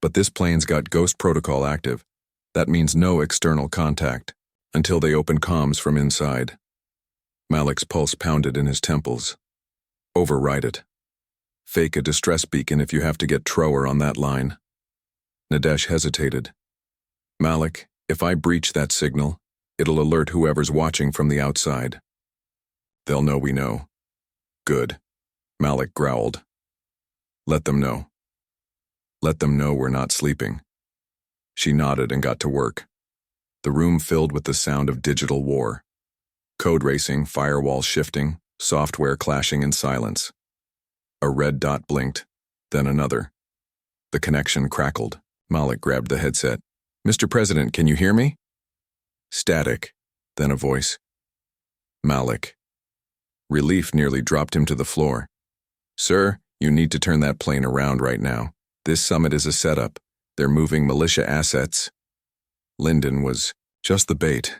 But this plane's got Ghost Protocol active. That means no external contact, until they open comms from inside. Malik's pulse pounded in his temples. Override it. Fake a distress beacon if you have to get Traoré on that line. Nadege hesitated. Malik, if I breach that signal, it'll alert whoever's watching from the outside. They'll know we know. Good. Malik growled. Let them know. Let them know we're not sleeping. She nodded and got to work. The room filled with the sound of digital war. Code racing, firewall shifting, software clashing in silence. A red dot blinked, then another. The connection crackled. Malik grabbed the headset. Mr. President, can you hear me? Static, then a voice. Malik. Relief nearly dropped him to the floor. Sir, you need to turn that plane around right now. This summit is a setup. They're moving militia assets. Lyndon was just the bait.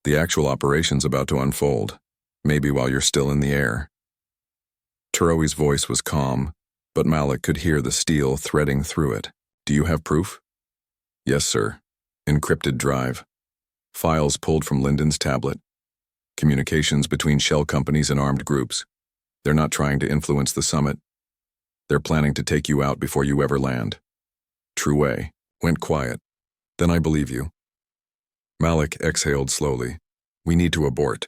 The actual operation's about to unfold, maybe while you're still in the air. Traoré's voice was calm, but Malik could hear the steel threading through it. Do you have proof? Yes, sir. Encrypted drive. Files pulled from Lyndon's tablet. Communications between shell companies and armed groups. They're not trying to influence the summit. They're planning to take you out before you ever land. Traoré went quiet. Then I believe you. Malik exhaled slowly. We need to abort.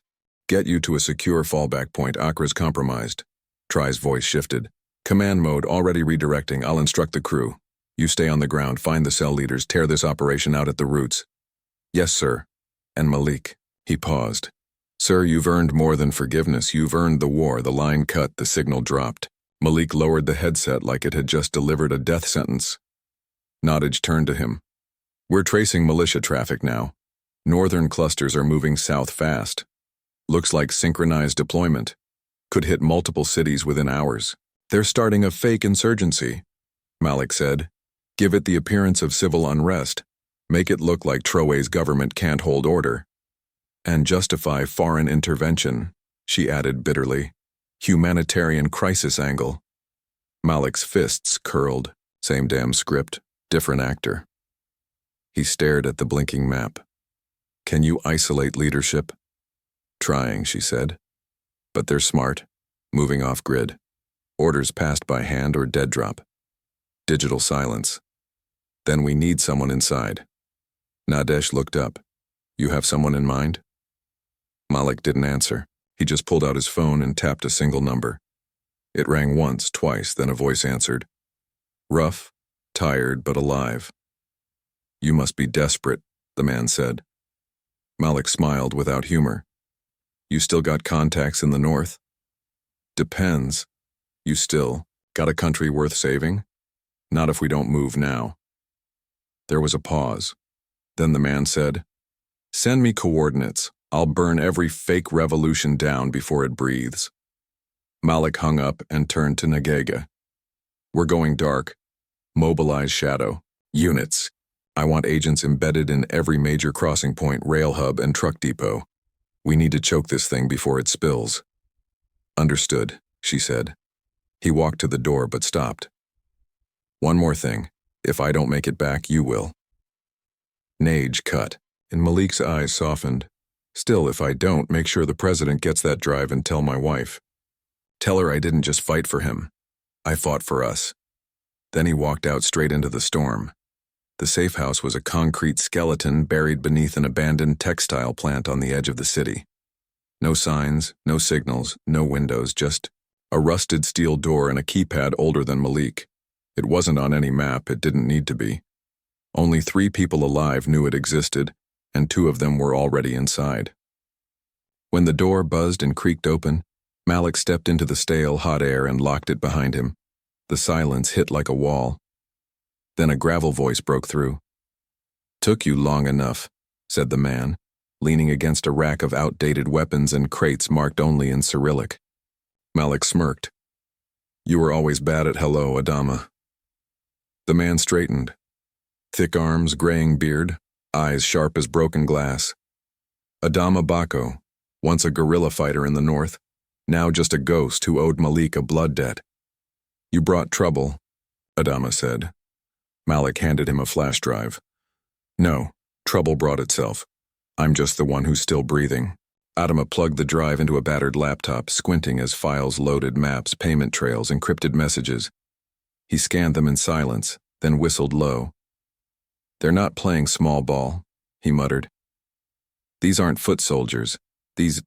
Get you to a secure fallback point. Akra's compromised. Try's voice shifted. Command mode already redirecting. I'll instruct the crew. You stay on the ground, find the cell leaders, tear this operation out at the roots. Yes, sir. And Malik. He paused. Sir, you've earned more than forgiveness. You've earned the war. The line cut, the signal dropped. Malik lowered the headset like it had just delivered a death sentence. Nottage turned to him. We're tracing militia traffic now. Northern clusters are moving south fast. Looks like synchronized deployment. Could hit multiple cities within hours. They're starting a fake insurgency, Malik said. Give it the appearance of civil unrest. Make it look like Traoré's government can't hold order. And justify foreign intervention, she added bitterly. Humanitarian crisis angle. Malik's fists curled. Same damn script, different actor. He stared at the blinking map. Can you isolate leadership? Trying, she said. But they're smart, moving off grid. Orders passed by hand or dead drop. Digital silence. Then we need someone inside. Nadesh looked up. You have someone in mind? Malik didn't answer. He just pulled out his phone and tapped a single number. It rang once, twice, then a voice answered. Rough, tired, but alive. You must be desperate, the man said. Malik smiled without humor. You still got contacts in the north? Depends. You still got a country worth saving? Not if we don't move now. There was a pause. Then the man said, Send me coordinates. I'll burn every fake revolution down before it breathes. Malik hung up and turned to Nagega. We're going dark. Mobilize shadow. Units. I want agents embedded in every major crossing point, rail hub, and truck depot. We need to choke this thing before it spills. Understood, she said. He walked to the door but stopped. One more thing. If I don't make it back, you will. Nage cut, and Malik's eyes softened. Still, if I don't, make sure the president gets that drive and tell my wife. Tell her I didn't just fight for him. I fought for us. Then he walked out straight into the storm. The safe house was a concrete skeleton buried beneath an abandoned textile plant on the edge of the city. No signs, no signals, no windows, just a rusted steel door and a keypad older than Malik. It wasn't on any map, it didn't need to be. Only 3 people alive knew it existed, and 2 of them were already inside. When the door buzzed and creaked open, Malik stepped into the stale, hot air and locked it behind him. The silence hit like a wall. Then a gravel voice broke through. Took you long enough, said the man, leaning against a rack of outdated weapons and crates marked only in Cyrillic. Malik smirked. You were always bad at hello, Adama. The man straightened. Thick arms, graying beard, eyes sharp as broken glass. Adama Bako, once a guerrilla fighter in the north, now just a ghost who owed Malik a blood debt. You brought trouble, Adama said. Malik handed him a flash drive. No, trouble brought itself. I'm just the one who's still breathing. Adama plugged the drive into a battered laptop, squinting as files loaded maps, payment trails, encrypted messages. He scanned them in silence, then whistled low. They're not playing small ball, he muttered. These aren't foot soldiers. These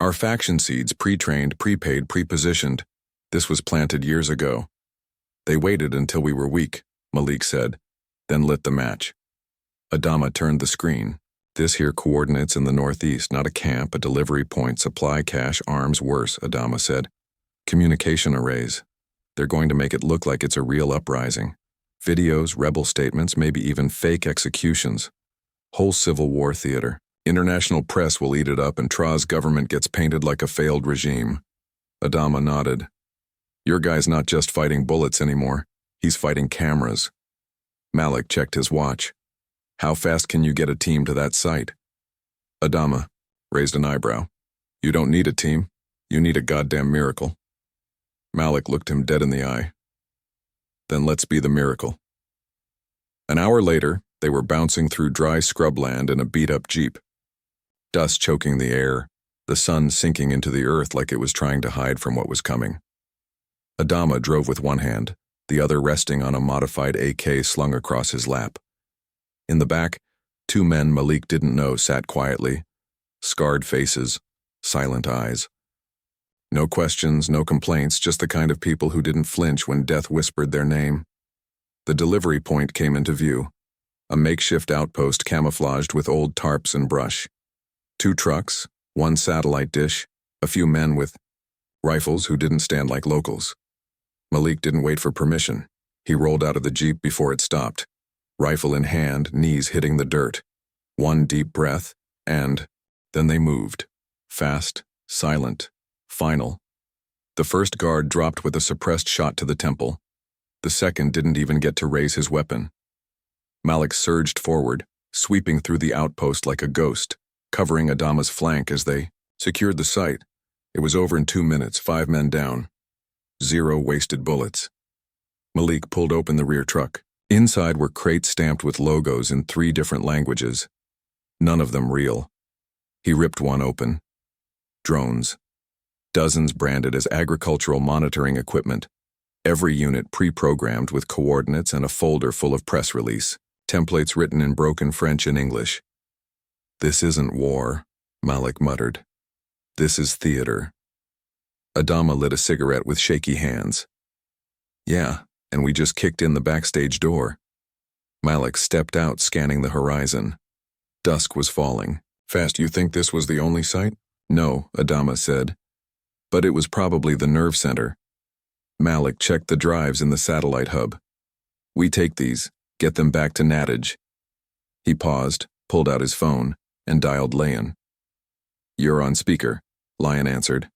are faction seeds, pre-trained, prepaid, pre-positioned. This was planted years ago. They waited until we were weak, Malik said, then lit the match. Adama turned the screen. This here coordinates in the northeast, not a camp, a delivery point, supply cache, arms worse, Adama said. Communication arrays. They're going to make it look like it's a real uprising. Videos, rebel statements, maybe even fake executions. Whole Civil War theater. International press will eat it up and Tra's government gets painted like a failed regime. Adama nodded. Your guy's not just fighting bullets anymore. He's fighting cameras. Malik checked his watch. How fast can you get a team to that site? Adama raised an eyebrow. You don't need a team. You need a goddamn miracle. Malik looked him dead in the eye. Then let's be the miracle. An hour later, they were bouncing through dry scrubland in a beat-up jeep. Dust choking the air, the sun sinking into the earth like it was trying to hide from what was coming. Adama drove with one hand, the other resting on a modified AK slung across his lap. In the back, 2 men Malik didn't know sat quietly, scarred faces, silent eyes. No questions, no complaints, just the kind of people who didn't flinch when death whispered their name. The delivery point came into view, a makeshift outpost camouflaged with old tarps and brush. 2 trucks, 1 satellite dish, a few men with rifles who didn't stand like locals. Malik didn't wait for permission. He rolled out of the jeep before it stopped, rifle in hand, knees hitting the dirt. 1 deep breath, and then they moved. Fast, silent, final. The first guard dropped with a suppressed shot to the temple. The second didn't even get to raise his weapon. Malik surged forward, sweeping through the outpost like a ghost, covering Adama's flank as they secured the site. It was over in 2 minutes, 5 men down. 0 wasted bullets. Malik pulled open the rear truck. Inside were crates stamped with logos in 3 different languages. None of them real. He ripped one open. Drones. Dozens branded as agricultural monitoring equipment. Every unit pre-programmed with coordinates and a folder full of press release, templates written in broken French and English. "This isn't war," Malik muttered. "This is theater." Adama lit a cigarette with shaky hands. "Yeah, and we just kicked in the backstage door." Malik stepped out, scanning the horizon. Dusk was falling. "Fast, you think this was the only site?" "No," Adama said. "But it was probably the nerve center." Malik checked the drives in the satellite hub. "We take these, get them back to Natij." He paused, pulled out his phone, and dialed Layan. "You're on speaker," Layan answered.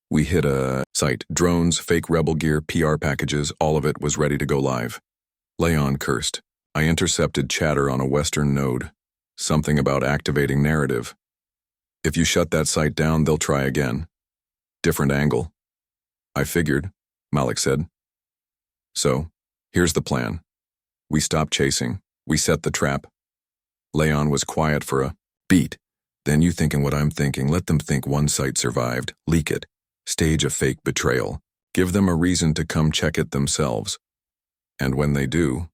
"We hit a site. Drones, fake rebel gear, PR packages, all of it was ready to go live." Layan cursed. "I intercepted chatter on a Western node. Something about activating narrative. If you shut that site down, they'll try again. Different angle." "I figured," Malik said. "So, here's the plan. We stop chasing. We set the trap." Layan was quiet for a beat. "Then you thinking what I'm thinking. Let them think one site survived. Leak it. Stage a fake betrayal. Give them a reason to come check it themselves. And when they do,"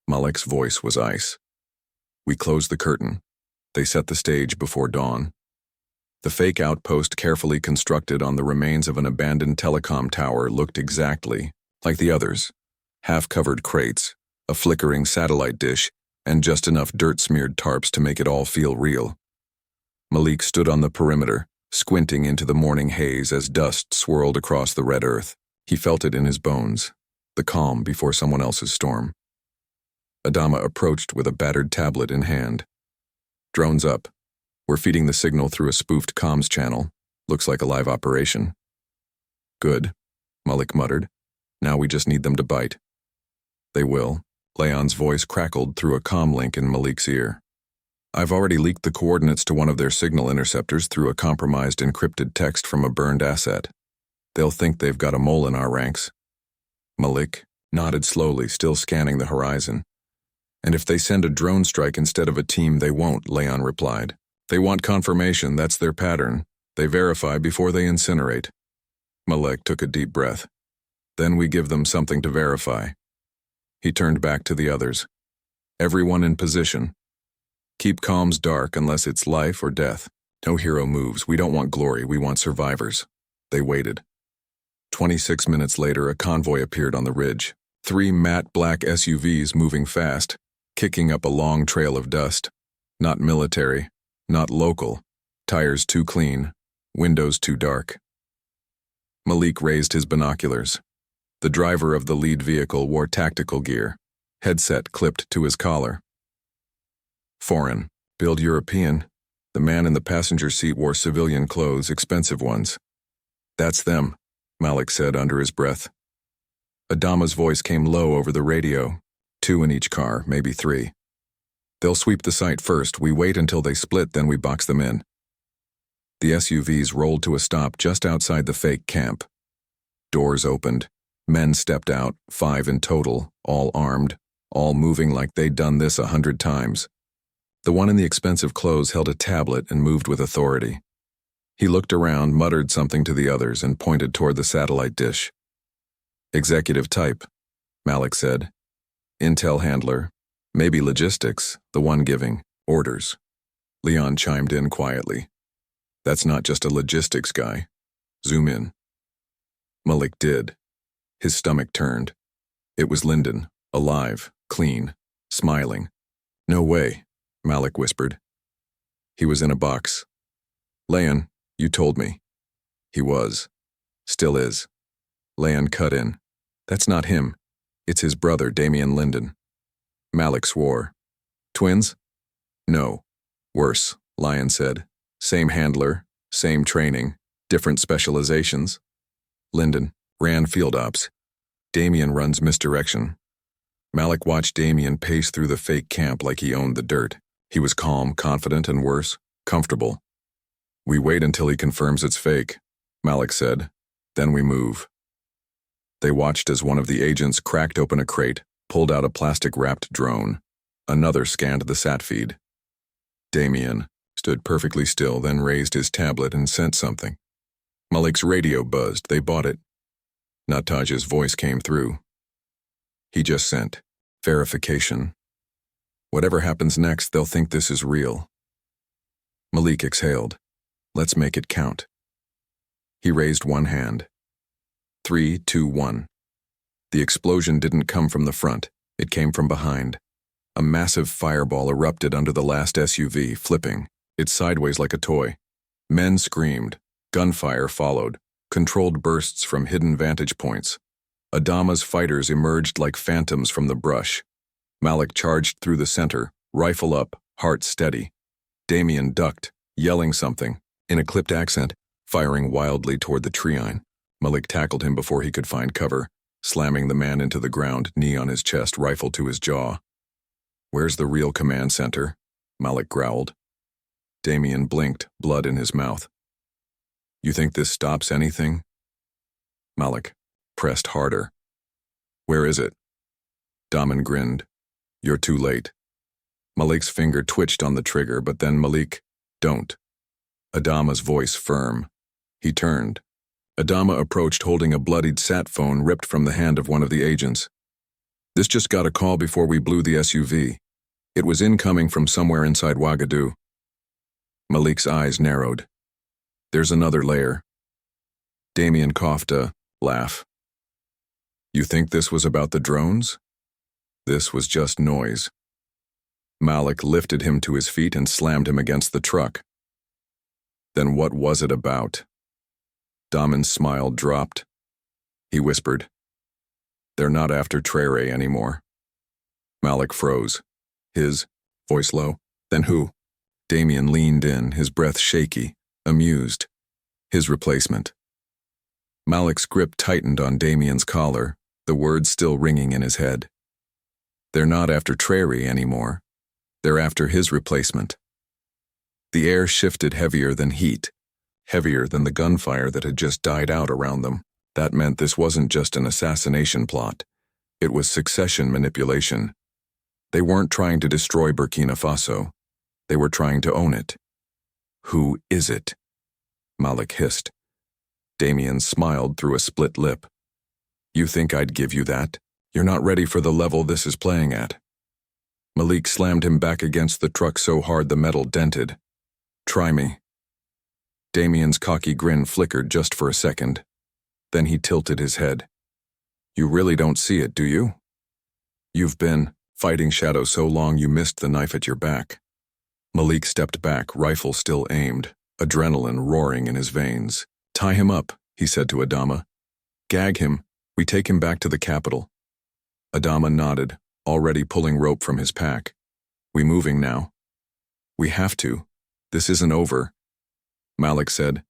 Malik's voice was ice. "We close the curtain. They set the stage before dawn." The fake outpost, carefully constructed on the remains of an abandoned telecom tower, looked exactly like the others. Half-covered crates, a flickering satellite dish, and just enough dirt-smeared tarps to make it all feel real. Malik stood on the perimeter, squinting into the morning haze as dust swirled across the red earth. He felt it in his bones, the calm before someone else's storm. Adama approached with a battered tablet in hand. "Drones up. We're feeding the signal through a spoofed comms channel. Looks like a live operation." "Good," Malik muttered. "Now we just need them to bite." "They will." Layan's voice crackled through a comm link in Malik's ear. "I've already leaked the coordinates to one of their signal interceptors through a compromised encrypted text from a burned asset. They'll think they've got a mole in our ranks." Malik nodded slowly, still scanning the horizon. "And if they send a drone strike instead of a team, they won't," Layan replied. "They want confirmation, that's their pattern. They verify before they incinerate." Malik took a deep breath. "Then we give them something to verify." He turned back to the others. "Everyone in position. Keep comms dark unless it's life or death. No hero moves. We don't want glory, we want survivors." They waited. 26 minutes later, a convoy appeared on the ridge. 3 matte black SUVs moving fast, kicking up a long trail of dust. Not military. Not local. Tires too clean. Windows too dark. Malik raised his binoculars. The driver of the lead vehicle wore tactical gear, headset clipped to his collar. Foreign. Build European. The man in the passenger seat wore civilian clothes, expensive ones. "That's them," Malik said under his breath. Adama's voice came low over the radio. 2 in each car, maybe 3. "They'll sweep the site first. We wait until they split, then we box them in." The SUVs rolled to a stop just outside the fake camp. Doors opened. Men stepped out, 5 in total, all armed, all moving like they'd done this 100 times. The one in the expensive clothes held a tablet and moved with authority. He looked around, muttered something to the others, and pointed toward the satellite dish. "Executive type," Malik said. "Intel handler. Maybe logistics, the one giving orders." Leon chimed in quietly. That's not just a logistics guy. Zoom in. Malik did. His stomach turned. It was Lyndon, alive, clean, smiling. No way, Malik whispered. He was in a box. Leon, you told me. He was. Still is. Leon cut in. That's not him. It's his brother, Damian Lyndon. Malik swore. Twins? No. Worse, Lion said. Same handler, same training, different specializations. Lyndon ran field ops. Damian runs misdirection. Malik watched Damian pace through the fake camp like he owned the dirt. He was calm, confident, and worse, comfortable. We wait until he confirms it's fake, Malik said. Then we move. They watched as one of the agents cracked open a crate, pulled out a plastic-wrapped drone. Another scanned the sat feed. Damian stood perfectly still, then raised his tablet and sent something. Malik's radio buzzed. They bought it. Nataj's voice came through. He just sent verification. Whatever happens next, they'll think this is real. Malik exhaled. Let's make it count. He raised one hand. 3, 2, 1. The explosion didn't come from the front. It came from behind. A massive fireball erupted under the last SUV, flipping, it sideways like a toy. Men screamed. Gunfire followed, controlled bursts from hidden vantage points. Adama's fighters emerged like phantoms from the brush. Malik charged through the center, rifle up, heart steady. Damian ducked, yelling something, in a clipped accent, firing wildly toward the treine. Malik tackled him before he could find cover, slamming the man into the ground, knee on his chest, rifle to his jaw. Where's the real command center? Malik growled. Damian blinked, blood in his mouth. You think this stops anything? Malik pressed harder. Where is it? Daman grinned. You're too late. Malik's finger twitched on the trigger, but then Malik, don't. Adama's voice firm. He turned. Adama approached holding a bloodied sat phone ripped from the hand of one of the agents. This just got a call before we blew the SUV. It was incoming from somewhere inside Ouagadougou. Malik's eyes narrowed. There's another layer. Damian coughed a laugh. You think this was about the drones? This was just noise. Malik lifted him to his feet and slammed him against the truck. Then what was it about? Daman's smile dropped. He whispered, They're not after Traoré anymore. Malik froze, his voice low. Then who? Damian leaned in, his breath shaky, amused. His replacement. Malik's grip tightened on Damian's collar, the words still ringing in his head. They're not after Traoré anymore. They're after his replacement. The air shifted heavier than heat, heavier than the gunfire that had just died out around them. That meant this wasn't just an assassination plot. It was succession manipulation. They weren't trying to destroy Burkina Faso. They were trying to own it. Who is it? Malik hissed. Damian smiled through a split lip. You think I'd give you that? You're not ready for the level this is playing at. Malik slammed him back against the truck so hard the metal dented. Try me. Damian's cocky grin flickered just for a second. Then he tilted his head. You really don't see it, do you? You've been fighting Shadow so long you missed the knife at your back. Malik stepped back, rifle still aimed, adrenaline roaring in his veins. Tie him up, he said to Adama. Gag him. We take him back to the capital. Adama nodded, already pulling rope from his pack. We moving now? We have to. This isn't over. Malik said.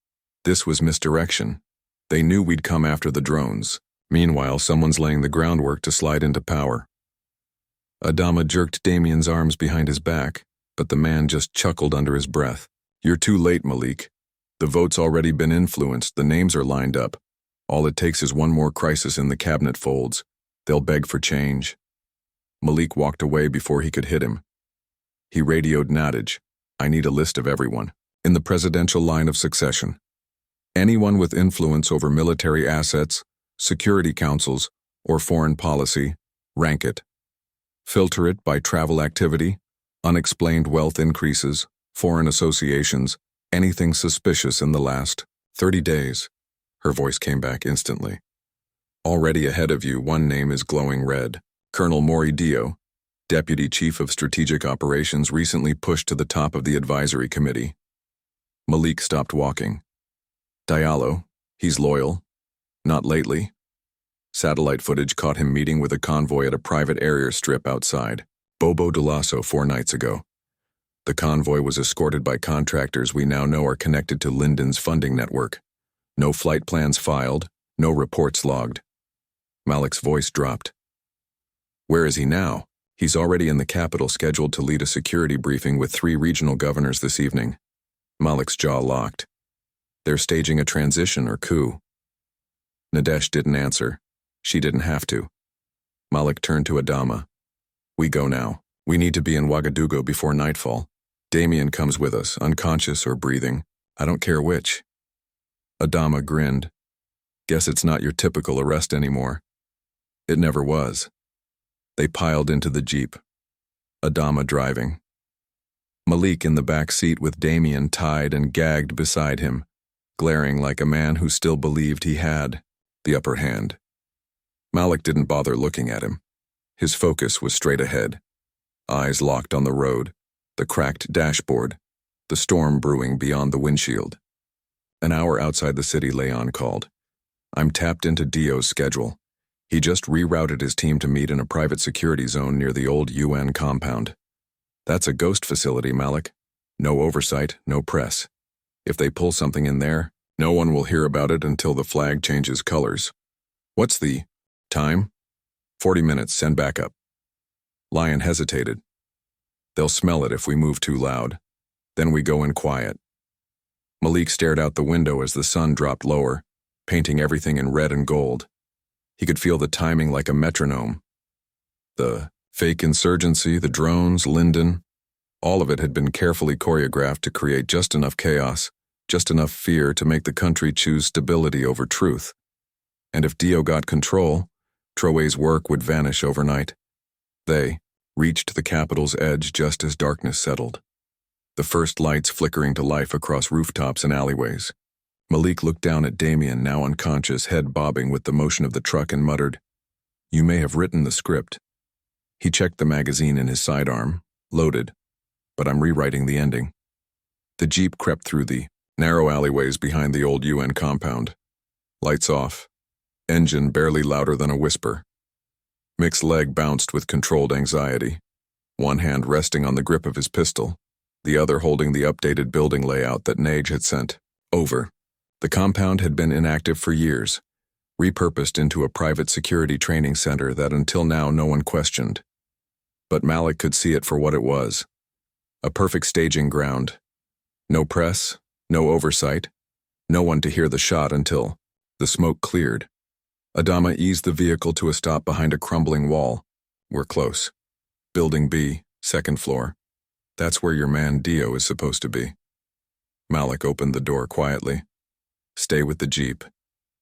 This was misdirection. They knew we'd come after the drones. Meanwhile, someone's laying the groundwork to slide into power. Adama jerked Damian's arms behind his back, but the man just chuckled under his breath. You're too late, Malik. The vote's already been influenced, the names are lined up. All it takes is one more crisis in the cabinet folds. They'll beg for change. Malik walked away before he could hit him. He radioed Nadej. I need a list of everyone in the presidential line of succession. Anyone with influence over military assets, security councils, or foreign policy, rank it. Filter it by travel activity, unexplained wealth increases, foreign associations, Anything suspicious in the last 30 days? Her voice came back instantly. Already ahead of you, one name is glowing red. Colonel Mori Dio, Deputy Chief of Strategic Operations, recently pushed to the top of the advisory committee. Malik stopped walking. Diallo, he's loyal. Not lately. Satellite footage caught him meeting with a convoy at a private area strip outside Bobo Dioulasso 4 nights ago. The convoy was escorted by contractors we now know are connected to Lyndon's funding network. No flight plans filed, no reports logged. Malik's voice dropped. Where is he now? He's already in the capital, scheduled to lead a security briefing with 3 regional governors this evening. Malik's jaw locked. They're staging a transition or coup. Nadesh didn't answer. She didn't have to. Malik turned to Adama. We go now. We need to be in Ouagadougou before nightfall. Damien comes with us, unconscious or breathing. I don't care which. Adama grinned. Guess it's not your typical arrest anymore. It never was. They piled into the jeep. Adama driving. Malik in the back seat with Damien tied and gagged beside him, glaring like a man who still believed he had the upper hand. Malik didn't bother looking at him. His focus was straight ahead. Eyes locked on the road, the cracked dashboard, the storm brewing beyond the windshield. An hour outside the city, Leon called. I'm tapped into Dio's schedule. He just rerouted his team to meet in a private security zone near the old UN compound. That's a ghost facility, Malik. No oversight, no press. If they pull something in there, no one will hear about it until the flag changes colors. What's the time? 40 minutes, send backup. Lion hesitated. They'll smell it if we move too loud. Then we go in quiet. Malik stared out the window as the sun dropped lower, painting everything in red and gold. He could feel the timing like a metronome. The fake insurgency, the drones, Lyndon, all of it had been carefully choreographed to create just enough chaos, just enough fear to make the country choose stability over truth. And if Dio got control, Traoré's work would vanish overnight. They reached the capital's edge just as darkness settled. The first lights flickering to life across rooftops and alleyways. Malik looked down at Damien, now unconscious, head bobbing with the motion of the truck, and muttered, You may have written the script. He checked the magazine in his sidearm, loaded, but I'm rewriting the ending. The jeep crept through the narrow alleyways behind the old UN compound. Lights off, engine barely louder than a whisper. Mick's leg bounced with controlled anxiety, one hand resting on the grip of his pistol, the other holding the updated building layout that Nage had sent over. The compound had been inactive for years, repurposed into a private security training center that until now no one questioned. But Malik could see it for what it was. A perfect staging ground. No press, no oversight, no one to hear the shot until the smoke cleared. Adama eased the vehicle to a stop behind a crumbling wall. We're close. Building B, 2nd floor. That's where your man Dio is supposed to be. Malik opened the door quietly. Stay with the jeep.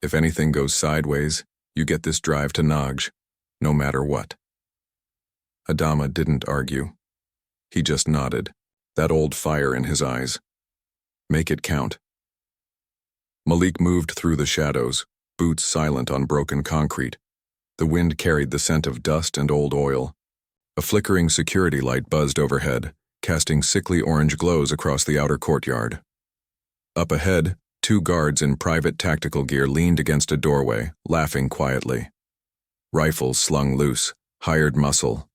If anything goes sideways, you get this drive to Naj, no matter what. Adama didn't argue. He just nodded, that old fire in his eyes. Make it count. Malik moved through the shadows, boots silent on broken concrete. The wind carried the scent of dust and old oil. A flickering security light buzzed overhead, casting sickly orange glows across the outer courtyard. Up ahead, 2 guards in private tactical gear leaned against a doorway, laughing quietly. Rifles slung loose, hired muscle,